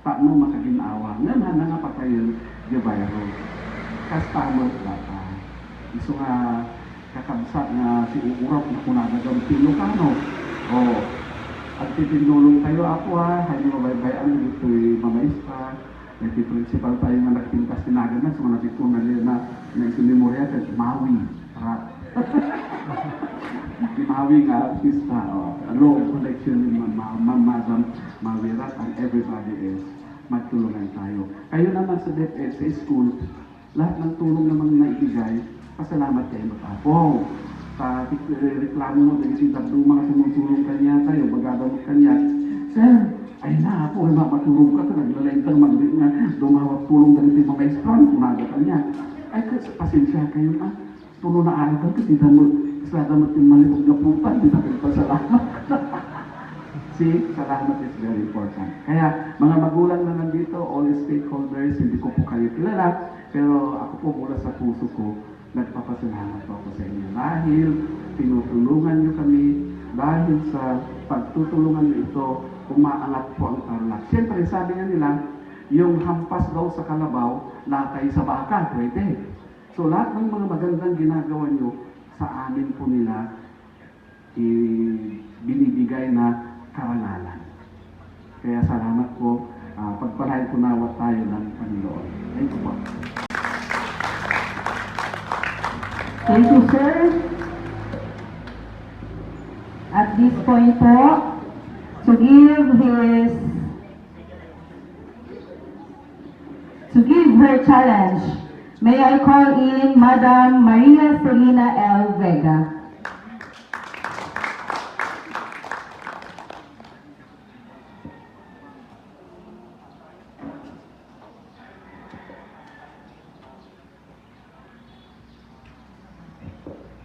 Paano makaginawa? Nga nga patayon, di bayaro. Customer data. Iso nga, kakabsat nga si Uurap na kunagagang Pilocano. At titinulong tayo ako ha. Hay mga baybayan dito'y mamaistra. Nagpi-principal tayo nga nagpintas tinagan na. So natitunan nila na nagsilimorya ka, Maui. Maui nga artista. Law collection ni Madam Maui Rat and everybody else. Magtulungan tayo. Kayo naman sa DepEd, sa school, lahat ng tulong naman naibigay, pasalamat kayo mag-apo. Reklamo mo, nagsitab doon mga sumutulong kanya tayo, bagadamot kanya. Sir, ay na ako, ay matulong ka ito, naglalentang maglit nga, dumawag tulong ganito yung mga estran, kunaga kanya. Ay, pasensya kayo na, tulo na araw ka, kasi damot yung malipog na pupan, hindi natin pasalamat. See, salamat is very important. Kaya, mga magulang na nandito, all stakeholders, hindi ko po kayo kilala, pero ako po mula sa puso ko, nagpapasalamat po ako sa inyo. Dahil tinutulungan niyo kami, dahil sa pagtutulungan niyo ito, umaangat po ang Tarlac. Siyempre, sabi nga nila, yung hampas daw sa kalabaw, latay sa baka, pwede. So, lahat ng mga magandang ginagawa niyo, sa amin po nila, binibigay na karangalan. Kaya salamat po. Pagpalain po nawat tayo ng Panginoon. Thank you po. Thank you, sir. At this point po, to give her challenge, may I call in Madam Maria Selina L. Vega.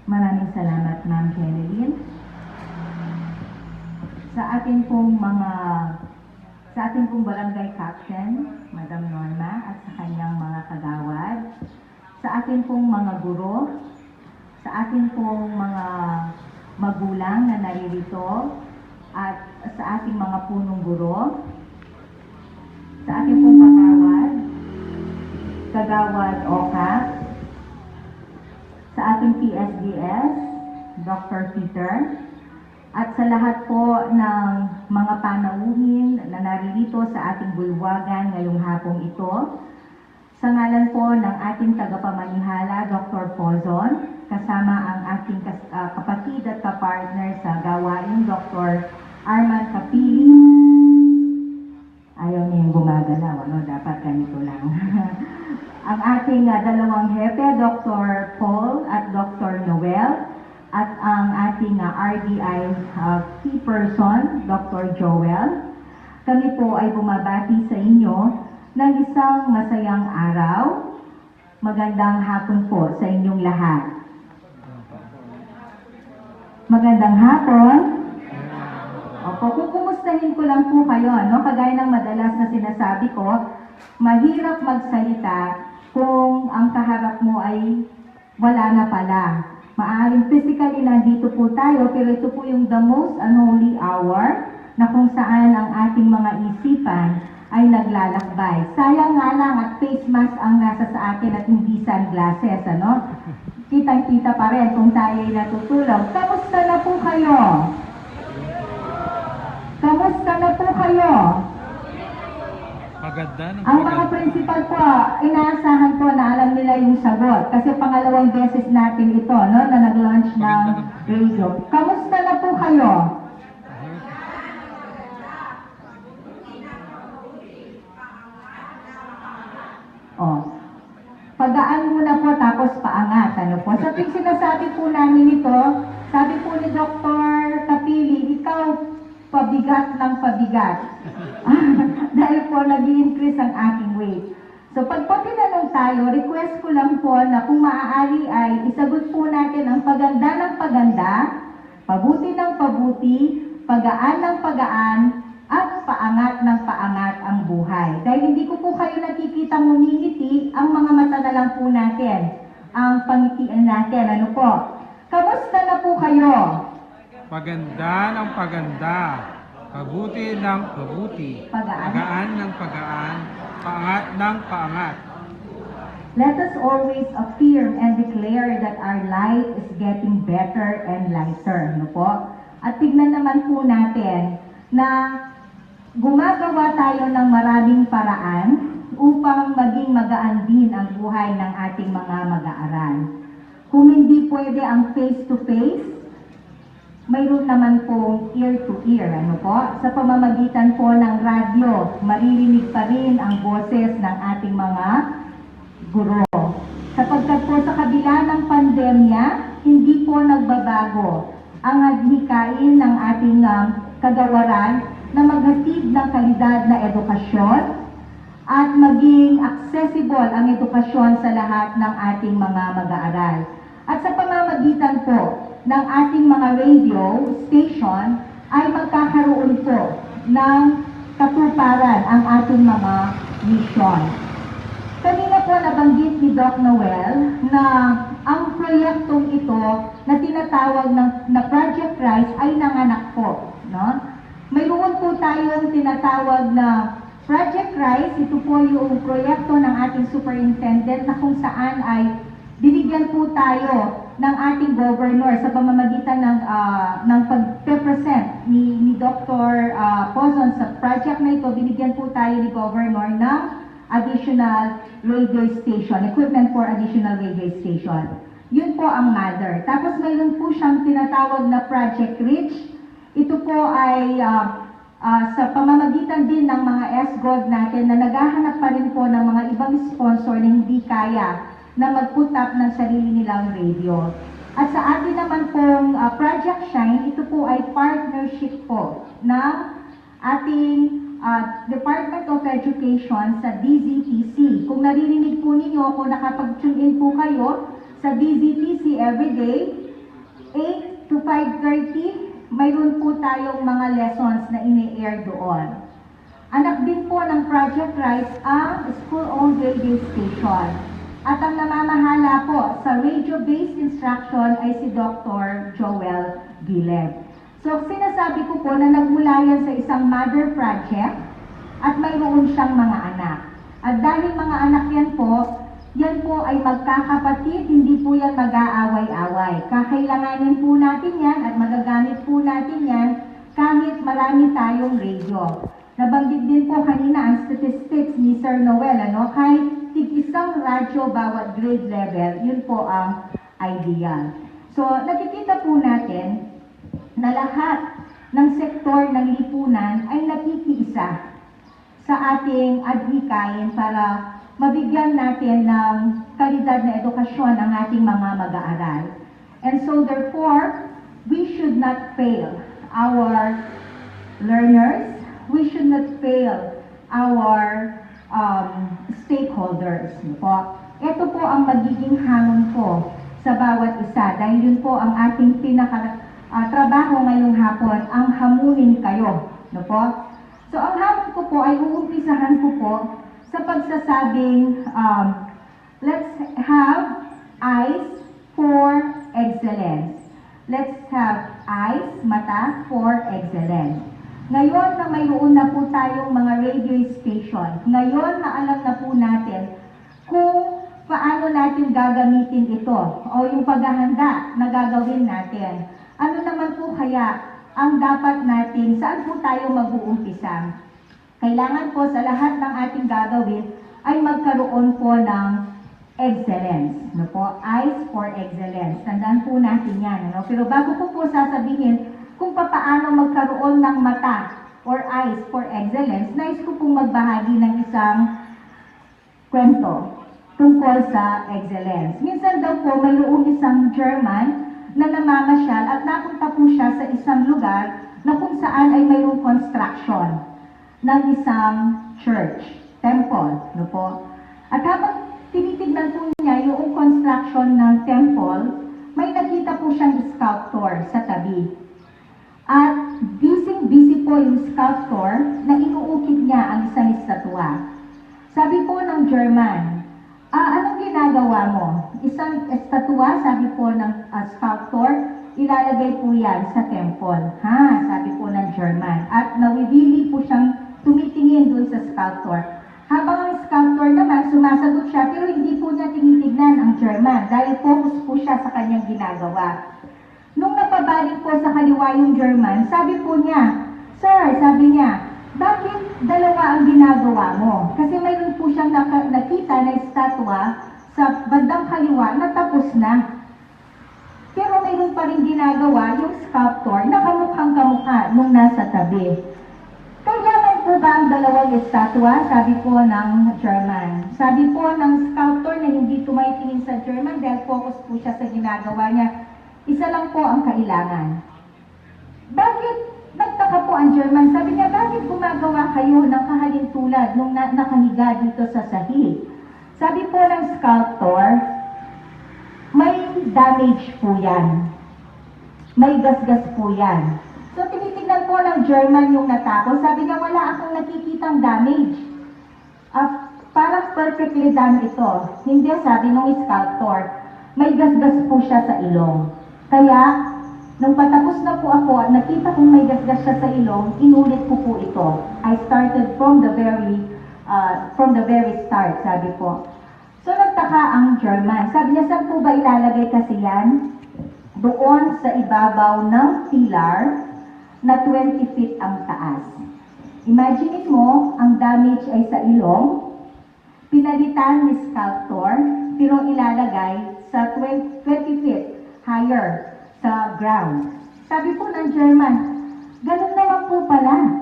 Maraming salamat, Ma'am Jeneline. Sa ating pong barangay captain, Madam Norma, at sa kanyang mga kagawad, sa ating pong mga guro, sa ating pong mga magulang na naririto, at sa ating mga punong guro, sa ating pong kagawad Oka, sa ating PSDS, Dr. Peter, at sa lahat po ng mga panauhin na naririto sa ating bulwagan ngayong hapong ito, sa ngalan po ng ating tagapamanihala, Dr. Pozon, kasama ang ating kapatid at kapartner sa gawain, Dr. Arman Kapili. Ayaw niya yung gumagalaw, dapat ganito lang. Ang ating dalawang hepe, Dr. Paul at Dr. Noel, at ang ating RDI key person, Dr. Joel. Kami po ay bumabati sa inyo ng isang masayang araw. Magandang hapon po sa inyong lahat. Magandang hapon. Opo, kukumustahin ko lang po kayo, kagaya ng madalas na sinasabi ko, mahirap magsalita kung ang kaharap mo ay wala na pala. Maaaring physically nandito po tayo, pero ito po yung the most unholy hour na kung saan ang ating mga isipan ay naglalakbay. Sayang nga lang at face mask ang nasa sa akin at hindi sunglasses, Kitang-kita pa rin kung tayo ay natutulog. Kamusta na po kayo? Kamusta na po kayo? Ang mga principal po, inaasahan po na alam nila yung sagot. Kasi pangalawang beses natin ito, na nag-launch ng radio. Kamusta na po kayo? Pagaan muna po tapos paangat. Sa sinasabi po namin ito, sabi po ni Dr. Kapili, ikaw pabigat ng pabigat. dahil po nag-i-increase ang aking weight. So pag po tinanong tayo, request ko lang po na kung maaari ay isagot po natin ang paganda ng paganda, pabuti ng pabuti, pagaan ng pagaan, at paangat ng paangat ang buhay. Dahil hindi ko po kayo nakikita ngumingiti, ang mga mata na lang po natin, ang pangitian natin. Ano po? Kamusta na po kayo? Paganda ng paganda, pabuti ng pabuti, Pagaan. pagaan ng pagaan, paangat ng paangat. Let us always affirm and declare that our life is getting better and lighter. Ano po? At tignan naman po natin na gumagawa tayo ng maraming paraan upang maging magaan din ang buhay ng ating mga mag-aaral. Kung hindi pwede ang face-to-face, mayroon naman pong ear-to-ear. Ano po? Sa pamamagitan po ng radyo, maririnig pa rin ang boses ng ating mga guro. Sapagkat po sa kabila ng pandemya, hindi po nagbabago ang adhikain ng ating kagawaran na maghatid ng kalidad na edukasyon at maging accessible ang edukasyon sa lahat ng ating mga mag-aaral. At sa pamamagitan po ng ating mga radio station ay magkakaroon po ng katuparan ang ating mga mission. Kanina po nabanggit ni Doc Noel na ang proyektong ito na tinatawag na Project Rise ay nanganak po. No? Mayroon po tayong tinatawag na Project Rise. Ito po yung proyekto ng ating superintendent na kung saan ay binigyan po tayo ng ating governor sa pamamagitan ng pag-present ni Dr. Pozon sa project na ito. Binigyan po tayo ni governor ng additional radio station, equipment for additional radio station. Yun po ang mother. Tapos mayroon po siyang tinatawag na Project Reach. Ito po ay sa pamamagitan din ng mga SGOD natin na naghahanap pa rin po ng mga ibang sponsor na hindi kaya na mag-put up ng sarili nilang radio. At sa atin naman pong Project Shine, ito po ay partnership po ng ating Department of Education sa DZTC. Kung naririnig po ninyo, kung nakapag-tune in po kayo sa DZTC everyday, 8 to 5:30, mayroon po tayong mga lessons na ini-air doon. Anak din po ng Project Rise ang school-owned radio station. At ang namamahala po sa radio-based instruction ay si Dr. Joel Gileb. So sinasabi ko po na nagmula yan sa isang mother project at mayroon siyang mga anak. At dahil mga anak yan po ay magkakapatid, hindi po yan mag-aaway-away. Kakailanganin po natin yan at magagamit po natin yan kahit marami tayong radio. Nabanggit din po kanina ang statistics ni Sir Noel, ano? Kahit tig-isang radyo bawat grade level, yun po ang ideal. So, nakikita po natin na lahat ng sektor ng lipunan ay nakikiisa sa ating adhikain para mabigyan natin ng kalidad na edukasyon ang ating mga mag-aaral. And so therefore, we should not fail our learners, we should not fail our stakeholders. Ito po ang magiging hamon ko sa bawat isa dahil yun po ang ating trabaho ngayong hapon, ang hamunin kayo. So ang hamon ko po ay uumpisahan ko po sa pagsasabing, let's have eyes for excellence. Let's have eyes, mata, for excellence. Ngayon na mayroon na po tayong mga radio station, ngayon na alam na po natin kung paano natin gagamitin ito o yung paghahanda na gagawin natin. Ano naman po kaya ang dapat natin, saan po tayo mag-uumpisa? Kailangan po sa lahat ng ating gagawin ay magkaroon po ng excellence. Eyes for excellence. Tandaan po natin yan. Pero bago po sasabihin kung paano magkaroon ng mata or eyes for excellence, nais ko pong magbahagi ng isang kwento tungkol sa excellence. Minsan daw po mayroong isang German na namamasyal at napunta po siya sa isang lugar na kung saan ay mayroong construction. ng isang church, temple, no po. At habang tinitignan po niya yung construction ng temple, may nakita po siyang sculptor sa tabi. At busy po yung sculptor na inuukit niya ang isang estatwa. Sabi po ng German, anong ginagawa mo? Isang estatwa, sabi po ng sculptor, ilalagay po yan sa temple. Ha, sabi po ng German. At nawiwili po siyang tumitingin doon sa sculptor. Habang ang sculptor naman, sumasagot siya, pero hindi po niya tinitignan ang German dahil focus po siya sa kanyang ginagawa. Nung napabalik po sa kaliwa yung German, sabi po niya, Sir, sabi niya, bakit dalawa ang ginagawa mo? Kasi mayroon po siyang nakita na estatwa sa bandang kaliwa na tapos na. Pero mayroon pa rin ginagawa yung sculptor na kamukhang kamukha nung nasa tabi. Kailangan po ba ang dalawang estatwa? Sabi po ng German. Sabi po ng sculptor na hindi tumitingin sa German dahil focus po siya sa ginagawa niya. Isa lang po ang kailangan. Bakit nagtaka po ang German? Sabi niya, bakit gumagawa kayo ng kahalintulad nung nakahiga dito sa sahig? Sabi po ng sculptor, may damage po yan. May gasgas po yan. So, tinitignan po ng German yung natapos. Sabi niya, wala akong nakikitang damage. Parang perfectly done ito. Hindi, sabi ng sculptor, may gasgas po siya sa ilong. Kaya, nung patapos na po ako, nakita kong may gasgas siya sa ilong, inulit ko po ito. I started from the very start, sabi po. So, nagtaka ang German. Sabi niya, saan po ba ilalagay kasi yan? Doon sa ibabaw ng pillar na 20 feet ang taas. Imagine mo, ang damage ay sa ilong, pinalitan ni sculptor, pero ilalagay sa 20 feet higher sa ground. Sabi po ng German, ganun naman po pala.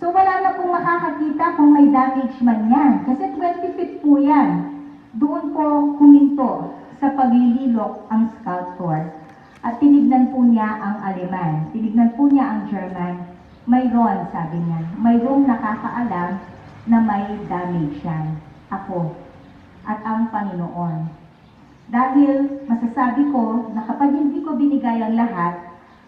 So wala na pong makakakita kung may damage man yan. Kasi 20 feet po yan. Doon po huminto sa paglililok ang sculptor. At tinignan po niya ang Aleman. Tinignan po niya ang German. Mayroon, sabi niya. Mayroong nakakaalam na may damage yan. Ako. At ang Panginoon. Dahil masasabi ko na kapag hindi ko binigay ang lahat,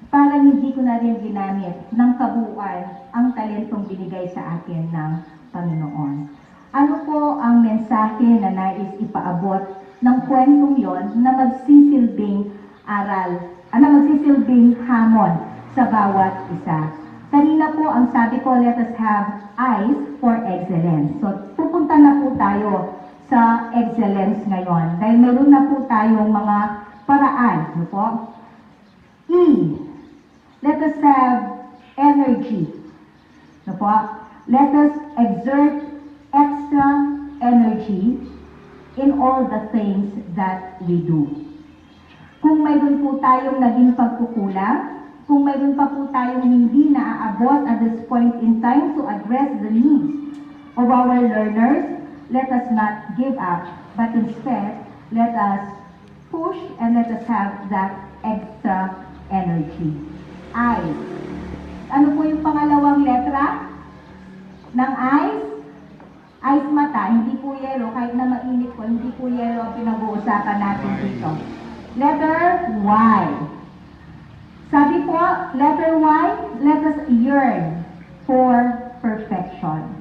parang hindi ko na rin ginamit ng kabuuan ang talentong binigay sa akin ng Panginoon. Ano po ang mensahe na nais ipaabot ng kwentong yon na magsisilbing aral, magsisilbing hamon sa bawat isa? Kanina po ang sabi ko, let us have eyes for excellence. So pupunta na po tayo sa excellence ngayon. Dahil meron na po tayong mga paraan. Ano po? E. Let us have energy. Ano po? Let us exert extra energy in all the things that we do. Kung mayroon po tayong naging pagkukulang, kung mayroon pa po tayong hindi naaabot at this point in time to address the needs of our learners, let us not give up, but instead, let us push and let us have that extra energy. I. Ano po yung pangalawang letra ng eyes? Eyes mata, hindi po yellow. Kahit na mainit po, hindi po yellow ang pinag-uusapan natin dito. Letter Y. Sabi po, letter Y, let us yearn for perfection.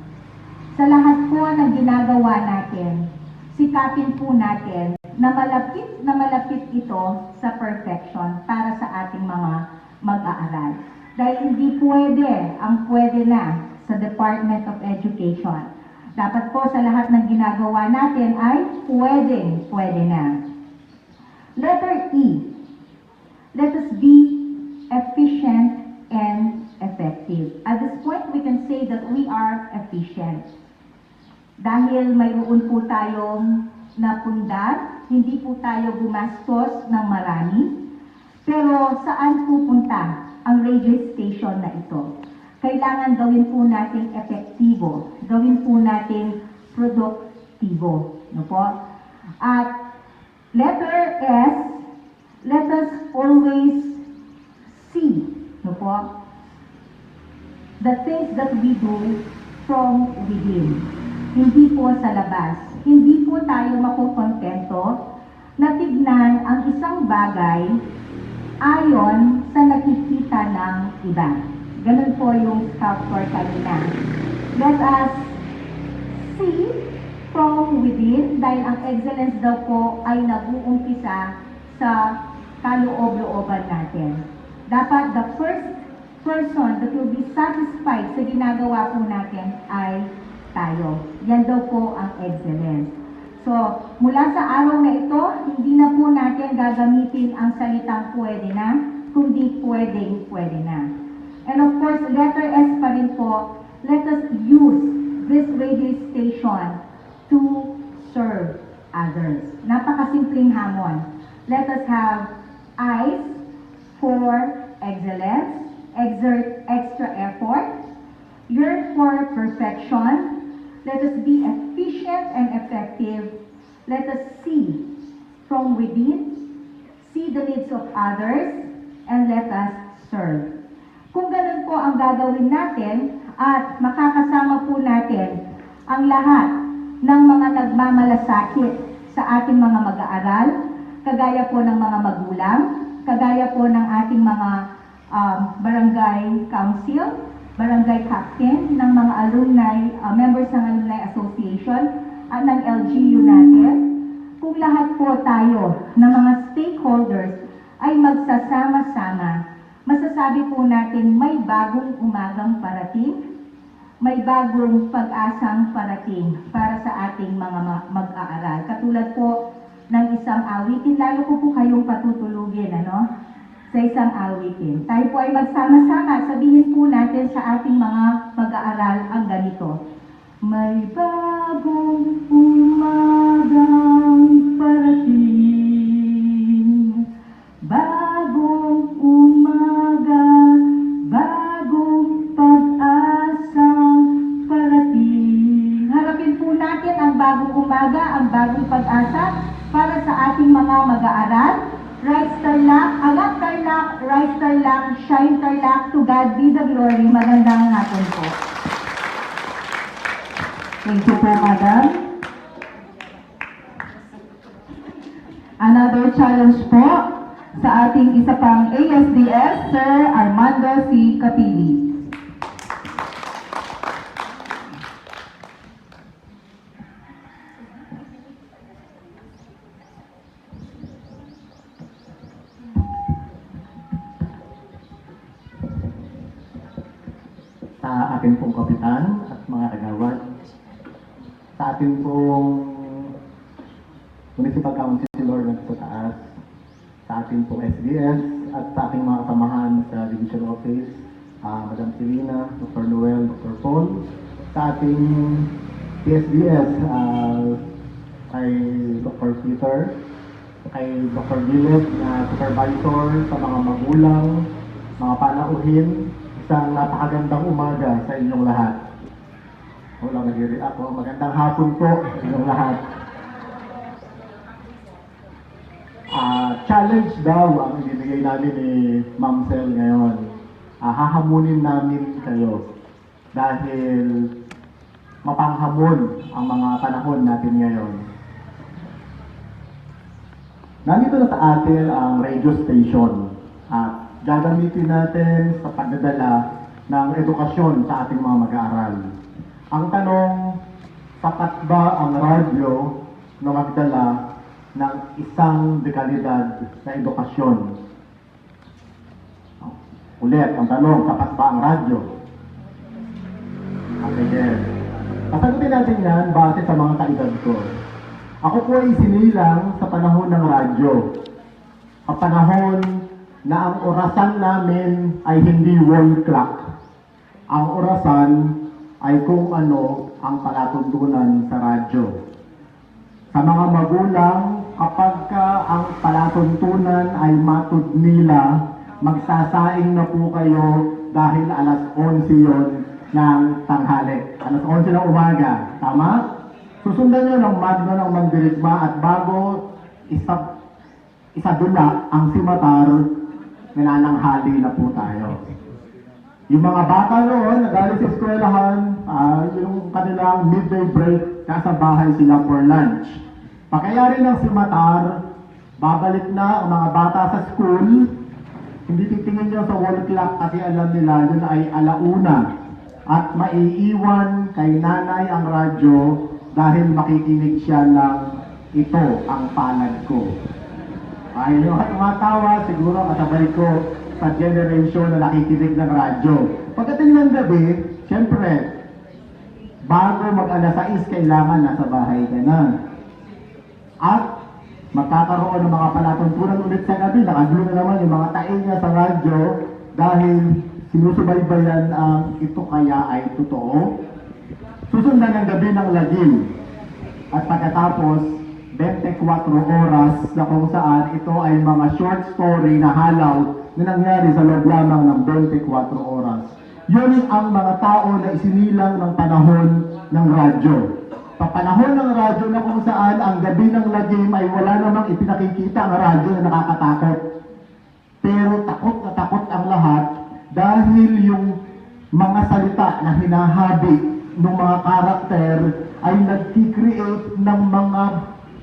Sa lahat po ng ginagawa natin, sikapin po natin na malapit ito sa perfection para sa ating mga mag-aaral. Dahil hindi pwede ang pwede na sa Department of Education. Dapat po sa lahat ng ginagawa natin ay pwede na. Letter E. Let us be efficient and effective. At this point, we can say that we are efficient. Dahil mayroon po tayong napundar, hindi po tayo gumastos ng marami. Pero saan pupunta ang radio station na ito? Kailangan gawin po natin epektibo, gawin po natin produktibo. No po? At letter S, let us always see, no po, the things that we do from within. Hindi po sa labas. Hindi po tayo makukontento na tignan ang isang bagay ayon sa nakikita ng iba. Ganun po yung sculptor kanina. Let us see from within, dahil ang excellence daw po ay nag-uumpisa sa kaloob-looban natin. Dapat the first person that will be satisfied sa ginagawa po natin ay tayo. Yan daw po ang excellence. So, mula sa araw na ito, hindi na po natin gagamitin ang salitang pwede na, kundi pwede na. And of course, letter S pa rin po, let us use this radio station to serve others. Napakasimpleng hamon. Let us have eyes for excellence, exert extra effort, yearn for perfection. Let us be efficient and effective. Let us see from within, see the needs of others, and let us serve. Kung ganun po ang gagawin natin at makakasama po natin ang lahat ng mga nagmamalasakit sa ating mga mag-aaral, kagaya po ng mga magulang, kagaya po ng ating mga barangay council, barangay captain, ng mga alumni, members ng Alumni Association, at ng LGU natin. Kung lahat po tayo ng mga stakeholders ay magsasama-sama, masasabi po natin may bagong umagang parating, may bagong pag-asang parating para sa ating mga mag-aaral. Katulad po ng isang awitin, lalo po kayong patutulugin, sa isang awitin. Tayo po ay magsama-sama, sabihin po natin sa ating mga mag-aaral ang ganito. May bagong umagang parating, bagong umaga, bagong pag-asang parating. Harapin po natin ang bagong umaga, ang bagong pag-asa para sa ating mga mag-aaral. Rise Tarlac, Angat Tarlac, Rise Tarlac, Shine Tarlac, to God be the glory. Magandang hapon po. Thank you po, Madam. Another challenge po sa ating isa pang ASDS, Sir Armando C. Capili. Sa ating pong kapitan at mga kagawad, sa ating pong Municipal Councilor ng taas, sa ating pong SDS at sa ating mga kasamahan sa Division Office, Madam Selena, Dr. Noel, Dr. Paul, sa ating PSDS, kay Dr. Peter, kay Dr. Gillet na supervisor, sa mga magulang, mga panauhin, isang napakagandang umaga sa inyong lahat. Wala nag-react ako. Magandang hapon po sa inyong lahat. Challenge daw ang ibibigay namin ni Ma'am Sel ngayon. Hahamunin namin kayo dahil mapanghamon ang mga panahon natin ngayon. Nandito na sa atin ang radio station at gagamitin natin sa pagdadala ng edukasyon sa ating mga mag-aaral. Ang tanong, sapat ba ang radyo na magdala ng isang dekalidad na edukasyon? Ulit, ang tanong, sapat ba ang radyo? Okay, then. Pasagutin natin yan base sa mga kaedad ko. Ako po ay sinilang sa panahon ng radyo. Ang panahon na ang orasan namin ay hindi wall clock. Ang orasan ay kung ano ang palatuntunan sa radyo. Sa mga magulang, kapag ang palatuntunan ay matud nila, magsasaing na po kayo dahil alas 11 yon ng tanghali. Alas 11 ng umaga. Tama? Susundan nyo ng magno ng mandirigma at bago isadula ang simatar, nanananghali na po tayo. Yung mga bata noon, nagaling sa eskwelahan, yung kanilang midday break, nasa bahay sila for lunch. Pagkayari ng simatar, babalik na ang mga bata sa school, hindi titingin nyo sa wall clock kasi alam nila yun ay alauna. At maiiwan kay nanay ang radyo dahil makikinig siya ng ito ang palad ko. Ay, yung tumatawa, siguro kasabay ko sa generation na nakikinig ng radyo. Pagdating ng gabi, siyempre, bago mag-alas 6, kailangan nasa bahay ka na. At magkakaroon ng mga palatuntunan ulit sa gabi, nakagulo na naman yung mga tae niya sa radyo dahil sinusubaybayan ang ito kaya ay totoo. Susundan ng gabi ng lagim. At pagkatapos, 24 oras na kung saan ito ay mga short story na halaw na nangyari sa loob lamang ng 24 oras. Yun ang mga tao na isinilang ng panahon ng radyo. Papanahon ng radyo na kung saan ang gabi ng lagim ay wala namang ipinakikita ang radyo na nakakatakot. Pero takot ang lahat dahil yung mga salita na hinahabi ng mga karakter ay nag-create ng mga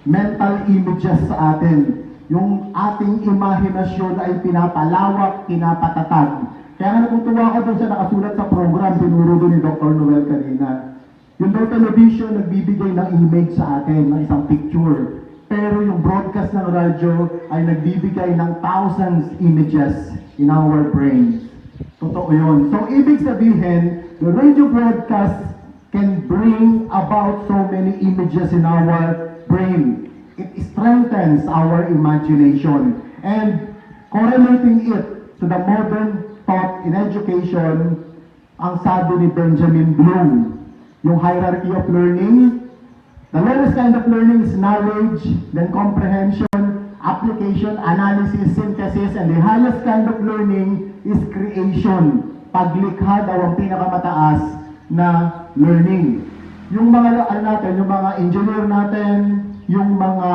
mental images sa atin. Yung ating imahinasyon ay pinapalawak, pinapatatag. Kaya nga natutuwa ko doon sa nakasulat sa program, tinuro doon ni Dr. Noel kanina. Yung daw television nagbibigay ng image sa atin, ng isang picture. Pero yung broadcast ng radyo ay nagbibigay ng thousands images in our brains. Totoo yun. So, ibig sabihin, the radio broadcast can bring about so many images in our brain. It strengthens our imagination. And correlating it to the modern thought in education, ang sabi ni Benjamin Bloom, yung hierarchy of learning, the lowest kind of learning is knowledge, then comprehension, application, analysis, synthesis, and the highest kind of learning is creation. Paglikha daw ang pinakamataas na learning. Yung mga yung mga engineer natin, yung mga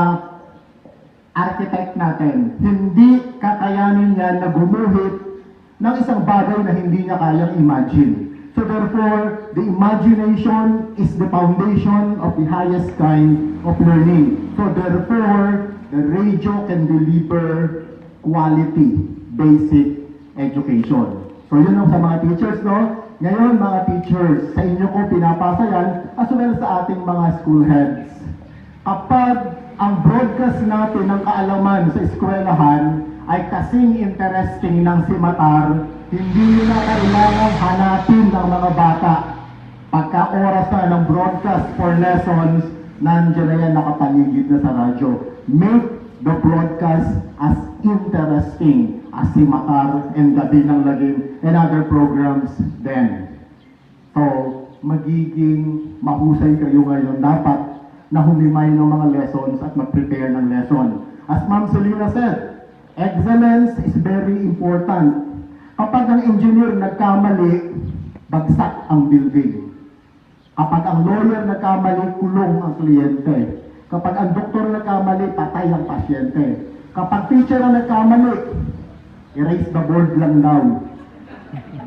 architect natin, hindi kakayanin yan na gumuhit ng isang bagay na hindi niya kayang imagine. So therefore, the imagination is the foundation of the highest kind of learning. So therefore, the radio can deliver quality, basic education. So yun ang sa mga teachers, no? Ngayon, mga teachers, sa inyo ko pinapasa yan, as well sa ating mga school heads. Kapag ang broadcast natin ng kaalaman sa eskwelahan ay kasing interesting ng simatar, hindi nyo na kailangan hanapin ng mga bata. Pagka oras na ng broadcast for lessons, nandiyan na yan nakapaligid na sa radyo. Make the broadcast as interesting as simatar and Gabi ng Lagim and other programs then. So, magiging mahusay kayo ngayon. Dapat na humimay ng mga lessons at mag-prepare ng lesson. As Ma'am Selena said, excellence is very important. Kapag ang engineer nagkamali, bagsak ang building. Kapag ang lawyer nagkamali, kulong ang kliyente. Kapag ang doktor nagkamali, patay ang pasyente. Kapag teacher ang nagkamali, erase the board lang daw.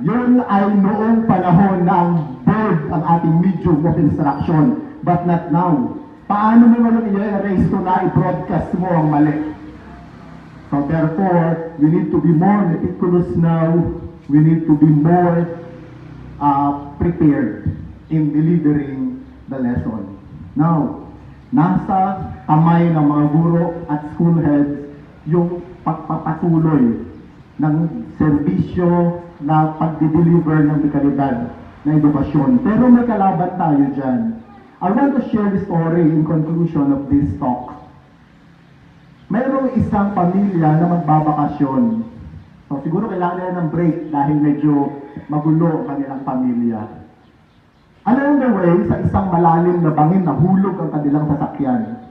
Yun ay noong panahon na ang board ang ating medium of instruction, but not now. Paano mo naman i-erase kung na-broadcast mo ang mali? So therefore, we need to be more meticulous now. We need to be more prepared in delivering the lesson. Now, nasa kamay ng mga guro at school heads yung pagpapatuloy ng serbisyo na pagdi-deliver ng dekalidad na edukasyon. Pero may kalaban tayo dyan. I want to share the story in conclusion of this talk. Mayroong isang pamilya na magbabakasyon. So siguro kailangan nila ng break dahil medyo magulo ang kanilang pamilya. Along the way, sa isang malalim na bangin, nahulog ang kanilang sasakyan.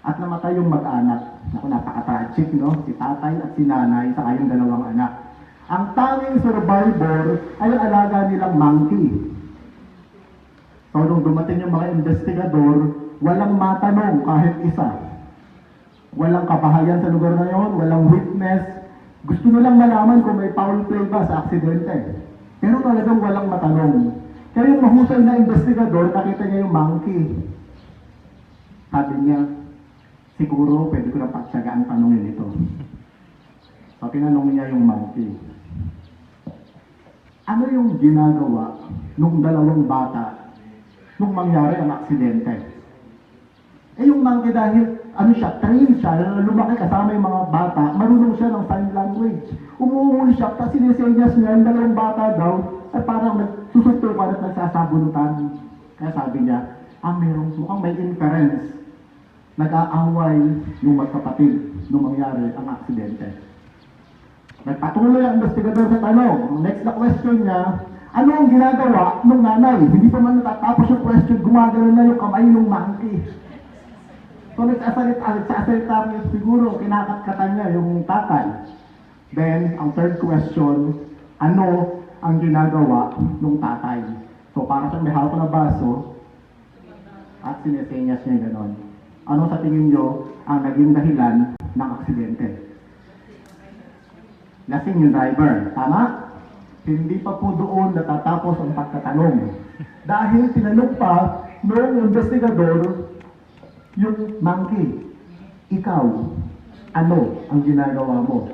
At namatay yung mag-anak. Naku, napaka-tragic, no? Si tatay at si nanay sa kayong dalawang anak. Ang tanging survivor ay ang alaga nilang monkey. So nung dumating yung mga investigador, walang matanong kahit isa. Walang kabahayan sa lugar na yon, walang witness. Gusto nilang malaman kung may foul play ba sa aksidente. Pero talagang walang matanong. Kaya yung mahusay na investigador, nakita niya yung monkey. Sabi niya, siguro pwede ko na pagtsagaan tanongin ito. So tinanong niya yung monkey. Ano yung ginagawa nung dalawang bata nung mangyari ang aksidente? Eh yung monkey dahil trained siya, lumaki kasama yung mga bata, marunong siya ng sign language. Umuuli siya, tapos sinisenyas niya yung dalawang bata daw, at parang nagsusuntukan at nagsasabunutan. Kaya sabi niya, mukhang may inference. Nag-aaway yung magkapatid nung mangyari ang aksidente. Nagpatuloy ang investigador sa tanong. Next na question niya, ano ang ginagawa ng nanay? Hindi pa man natatapos yung question, gumagano na yung kamay ng monkey. So nagsasalita niya siguro, kinakatkatan niya yung tatay. Then, ang third question, ano ang ginagawa ng tatay? So para siyang may hawak na baso, at sinesenyas niya gano'n. Ano sa tingin niyo ang naging dahilan ng aksidente? Lasing yung driver, tama? Hindi pa po doon natatapos ang pagtatanong. Dahil tinanong pa noong investigador yung monkey, ikaw, ano ang ginagawa mo?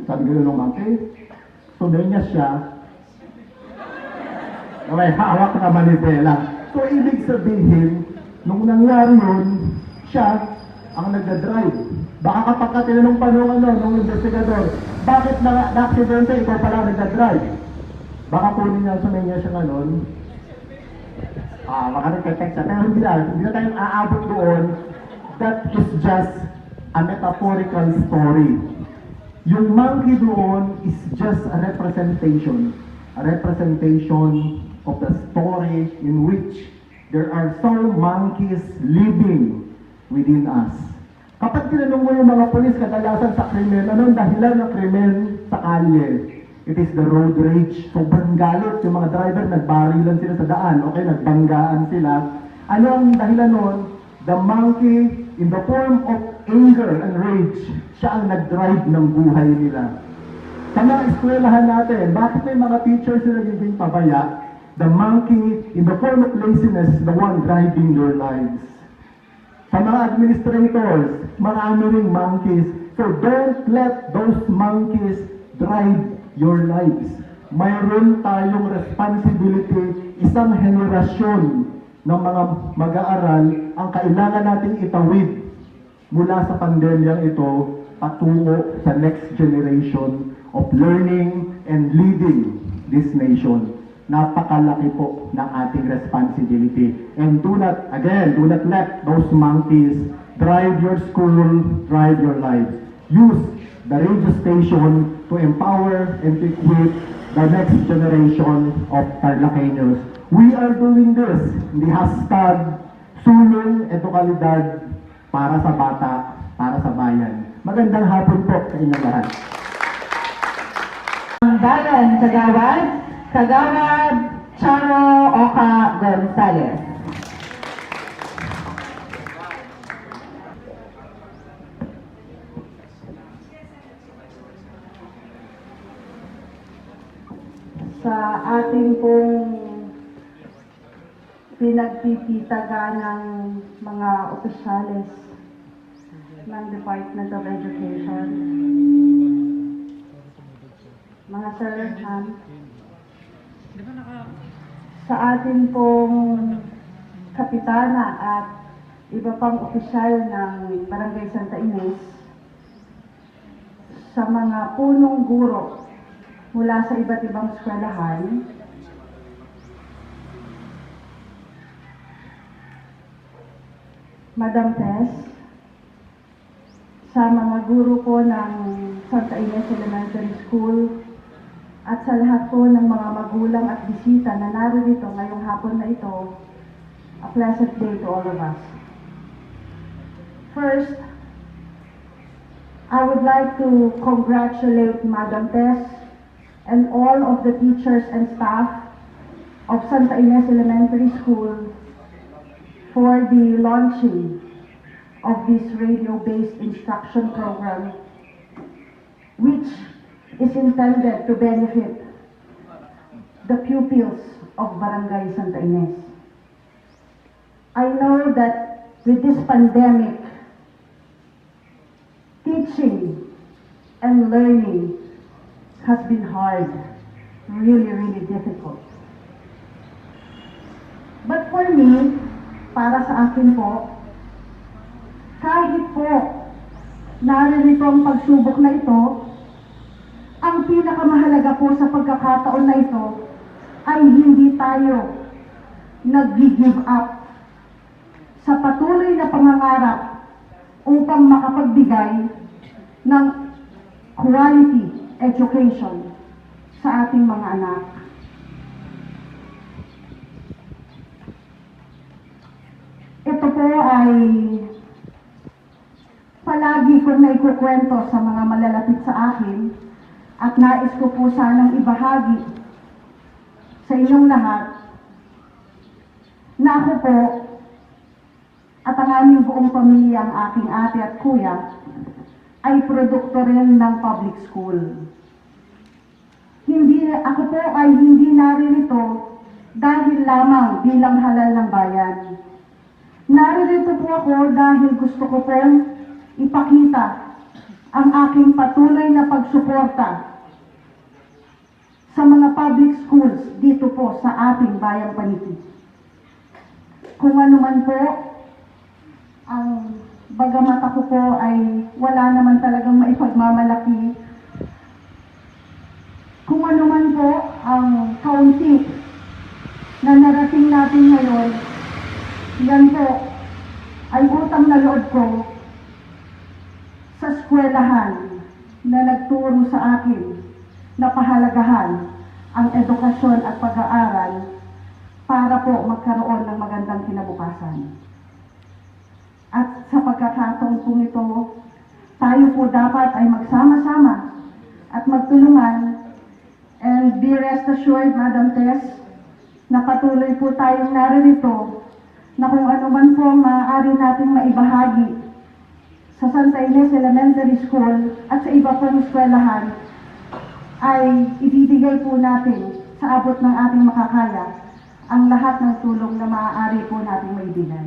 Sabi ko ng monkey, sunod niya siya, may hawak na manibela. So ibig sabihin, nung nangyari yun, siya ang nagdadrive. Baka kapag ka tinanong pa nung investigador, bakit na-aksidente, ikaw pala nagdadrive? Baka kunin niya, sunod niya siya ngayon, baka nagte-text siya. Pero hindi na tayo aabot doon. That is just a metaphorical story. Yung monkey doon is just a representation of the story in which there are some monkeys living within us. Kapag tinanong mo yung mga polis kadalasan sa krimen, anong dahilan ng krimen sa kalye? It is the road rage. Sobrang galit. Yung mga driver, nagbarilan sila sa daan. Okay, nagbanggaan sila. Ano ang dahilan nun? The monkey, in the form of anger and rage, siya ang nag-drive ng buhay nila. Sa mga eskwelahan natin, bakit may mga teachers na nagiging pabaya? The monkey, in the form of laziness, is the one driving their lives. Sa mga administrators, marami ring monkeys. So don't let those monkeys drive your lives. Mayroon tayong responsibility, isang henerasyon ng mga mag-aaral ang kailangan nating itawid mula sa pandemyang ito patungo sa next generation of learning and leading this nation. Napakalaki po ng ating responsibility. And do not let those monkeys drive your school, drive your life. Use the radio station to empower and to equip the next generation of Tarlakeños. We are doing this, the hashtag Sulong Edukalidad para sa bata, para sa bayan. Magandang hapon po sa inyong lahat. Ang bayan, Kagawad Charo Oka Gonzalez. Sa ating pong pinagpipitaga ng mga opisyales ng Department of Education, mga sir, ma'am, sa ating pong kapitana at iba pang opisyal ng Barangay Santa Ines, sa mga punong guro mula sa iba't ibang eskwelahan, Madam Tess, sa mga guro po ng Santa Ines Elementary School, at sa lahat po ng mga magulang at bisita na narito ngayong hapon na ito, a pleasant day to all of us. First, I would like to congratulate Madam Tess and all of the teachers and staff of Santa Ines Elementary School for the launching of this radio-based instruction program, which is intended to benefit the pupils of Barangay Santa Ines. I know that with this pandemic, teaching and learning has been hard, really, really difficult. But for me, para sa akin po, kahit po naririto ang pagsubok na ito, ang pinakamahalaga po sa pagkakataon na ito ay hindi tayo nag-give up sa patuloy na pangangarap upang makapagbigay ng quality education sa ating mga anak. Ito po ay palagi kong naikukwento sa mga malalapit sa akin at nais ko po sanang ibahagi sa inyong lahat na ako po at ang aming buong pamilya, ang aking ate at kuya, ay produkto rin ng public school. Ako po ay hindi naririto dahil lamang bilang halal ng bayan. Naririto po ako dahil gusto ko pong ipakita ang aking patuloy na pagsuporta sa mga public schools dito po sa ating bayang Paniki. Kung ano man po, ang bagamat ako po ay wala naman talagang maipagmamalaki, kung ano man po ang kaunti na narating natin ngayon, yan po ay utang na loob ko sa eskwelahan na nagturo sa akin na pahalagahan ang edukasyon at pag-aaral para po magkaroon ng magandang kinabukasan. At sa pagkakataon pong ito, tayo po dapat ay magsama-sama at magtulungan, and be rest assured, Madam Tess, na patuloy po tayong naririto na kung ano man po maaari nating maibahagi sa Santa Ines Elementary School at sa iba pong eskwelahan ay ibibigay po natin sa abot ng ating makakaya ang lahat ng tulong na maaari po nating maibigay.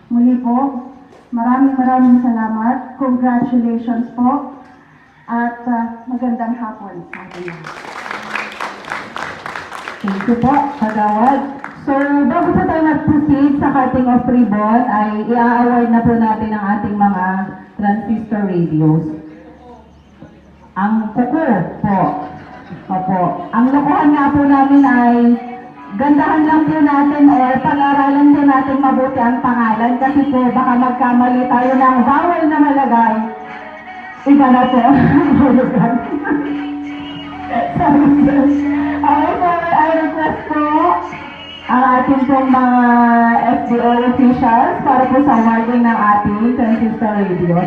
Muli po, maraming salamat. Congratulations po at magandang hapon sa ating lahat. Thank you po, Kagawad. So, bago po tayo mag-proceed sa cutting of ribbon, ay i-award na po natin ang ating mga transistor radios. Ang kuko po. Opo. Ang lokohan nga po namin ay gandahan lang po natin o pag-aralan po natin mabuti ang pangalan kasi po baka magkamali tayo ng bawal na malagay. Iba na po. Okay po, I request po ang ating pong mga FDO officials para po sa awarding ng ating transistor radio.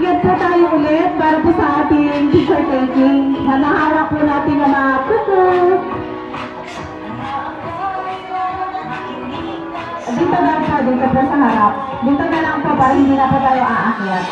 Akyat po tayo ulit para po sa ating picture taking. Nanahawak po natin ang mga kuko. Dito lang po, dito po sa harap. Dito na lang po para hindi na po tayo aakyat.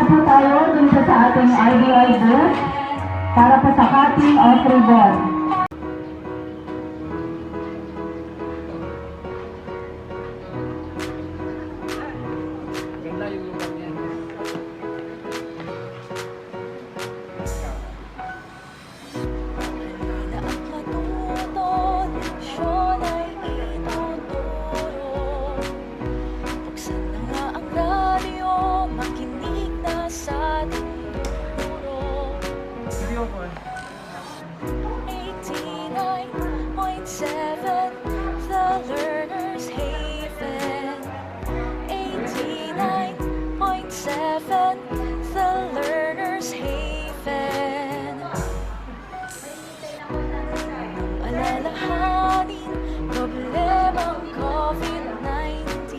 po tayo dito sa ating RBI booth para po sa cutting of ribbon. Na ang matuto, leksyon ay ituturo. Buksan na nga ang radyo, makinig na sa ating guro. 89.7 The Learner's Haven. 89.7 The Learner's Haven. Alalahanin, problemang COVID-19.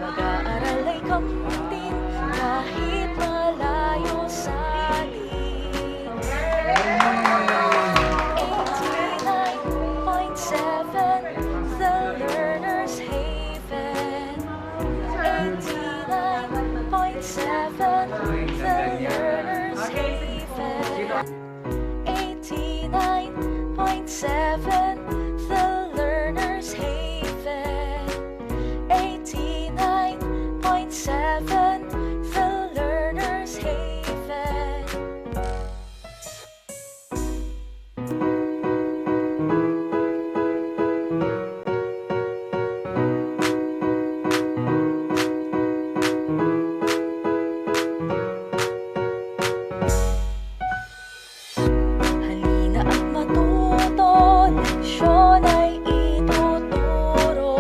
Mag-aaral ay kamtin kahit malayo sa atin. 89.7 The Learner's Haven. 89.7 The Learner's Haven. 89.7 The Learner's Haven. 89.7 The Learner's Haven. Halina at matuto, leksyon ay ituturo.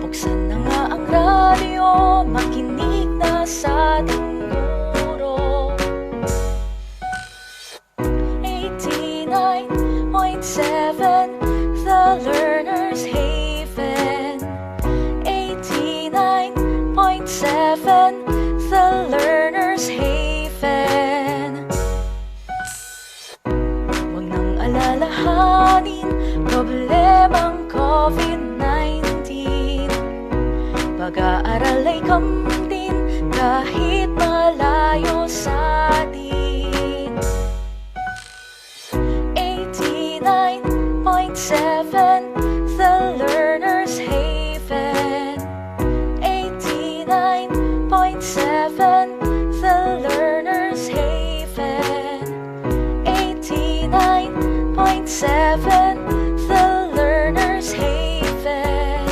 Buksan na nga ang radyo, makinig na sa ating guro. 89.7 The Learner's Haven. 89.7 The Learner's Haven. Huwag nang alalahanin, problemang COVID-19. Pag-aaral ay kamtin kahit malayo sa atin. 89.7 The Learner's Haven. 89.7 The Learner's Haven. 89.7 The Learner's Haven.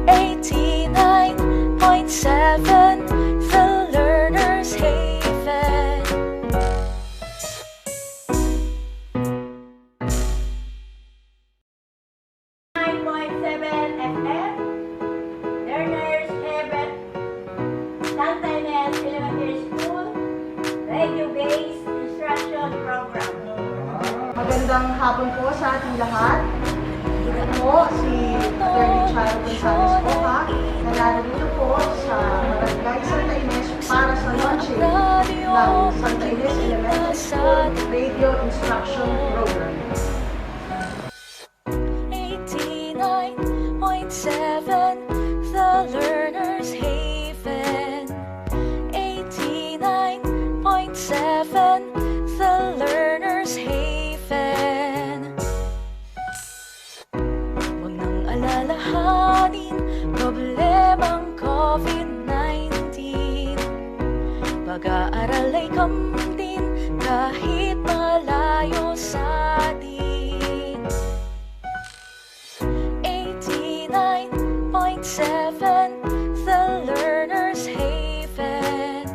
89.7 The Learner's Haven. 9.7 FM, Learners Haven, Santa Ynez Elementary School, Radio-Based Instruction Program. Magandang hapon po sa ating lahat. Ito po si Attorney Charo Gonzales Boca na narito po sa Barangay Santa Ynez para sa launching ng Santa Ynez Elementary School Radio Instruction Program. 89.7 The Learner's Haven. 89.7 The Learner's Haven. Huwag nang alalahanin, problemang COVID-19. Pag-aaral ay kamtin kahit malayo sa atin. 89.7 The Learner's Haven.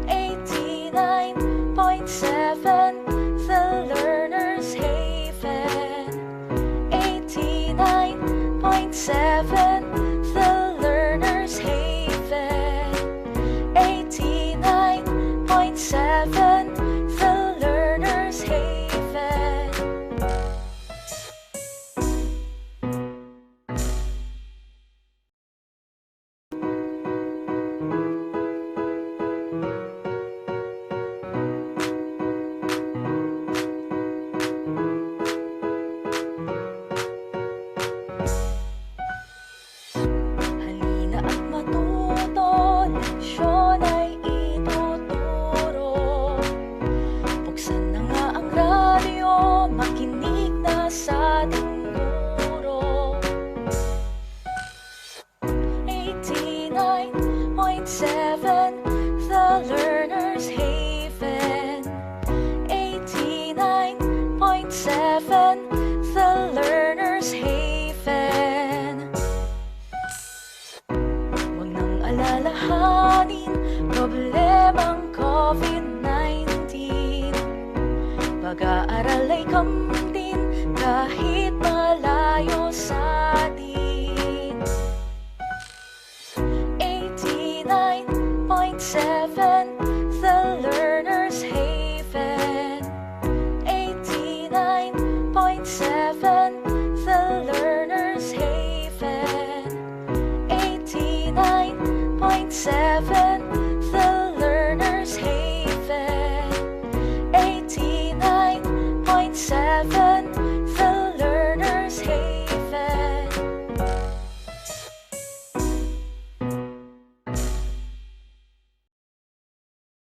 89.7 The Learner's Haven. 89.7 The Learner's Haven. 89.7 The the learner's haven. Huwag nang alalahanin problemang COVID-19. Pag-aaral ay kamtin kahit malayo sa atin. 89.7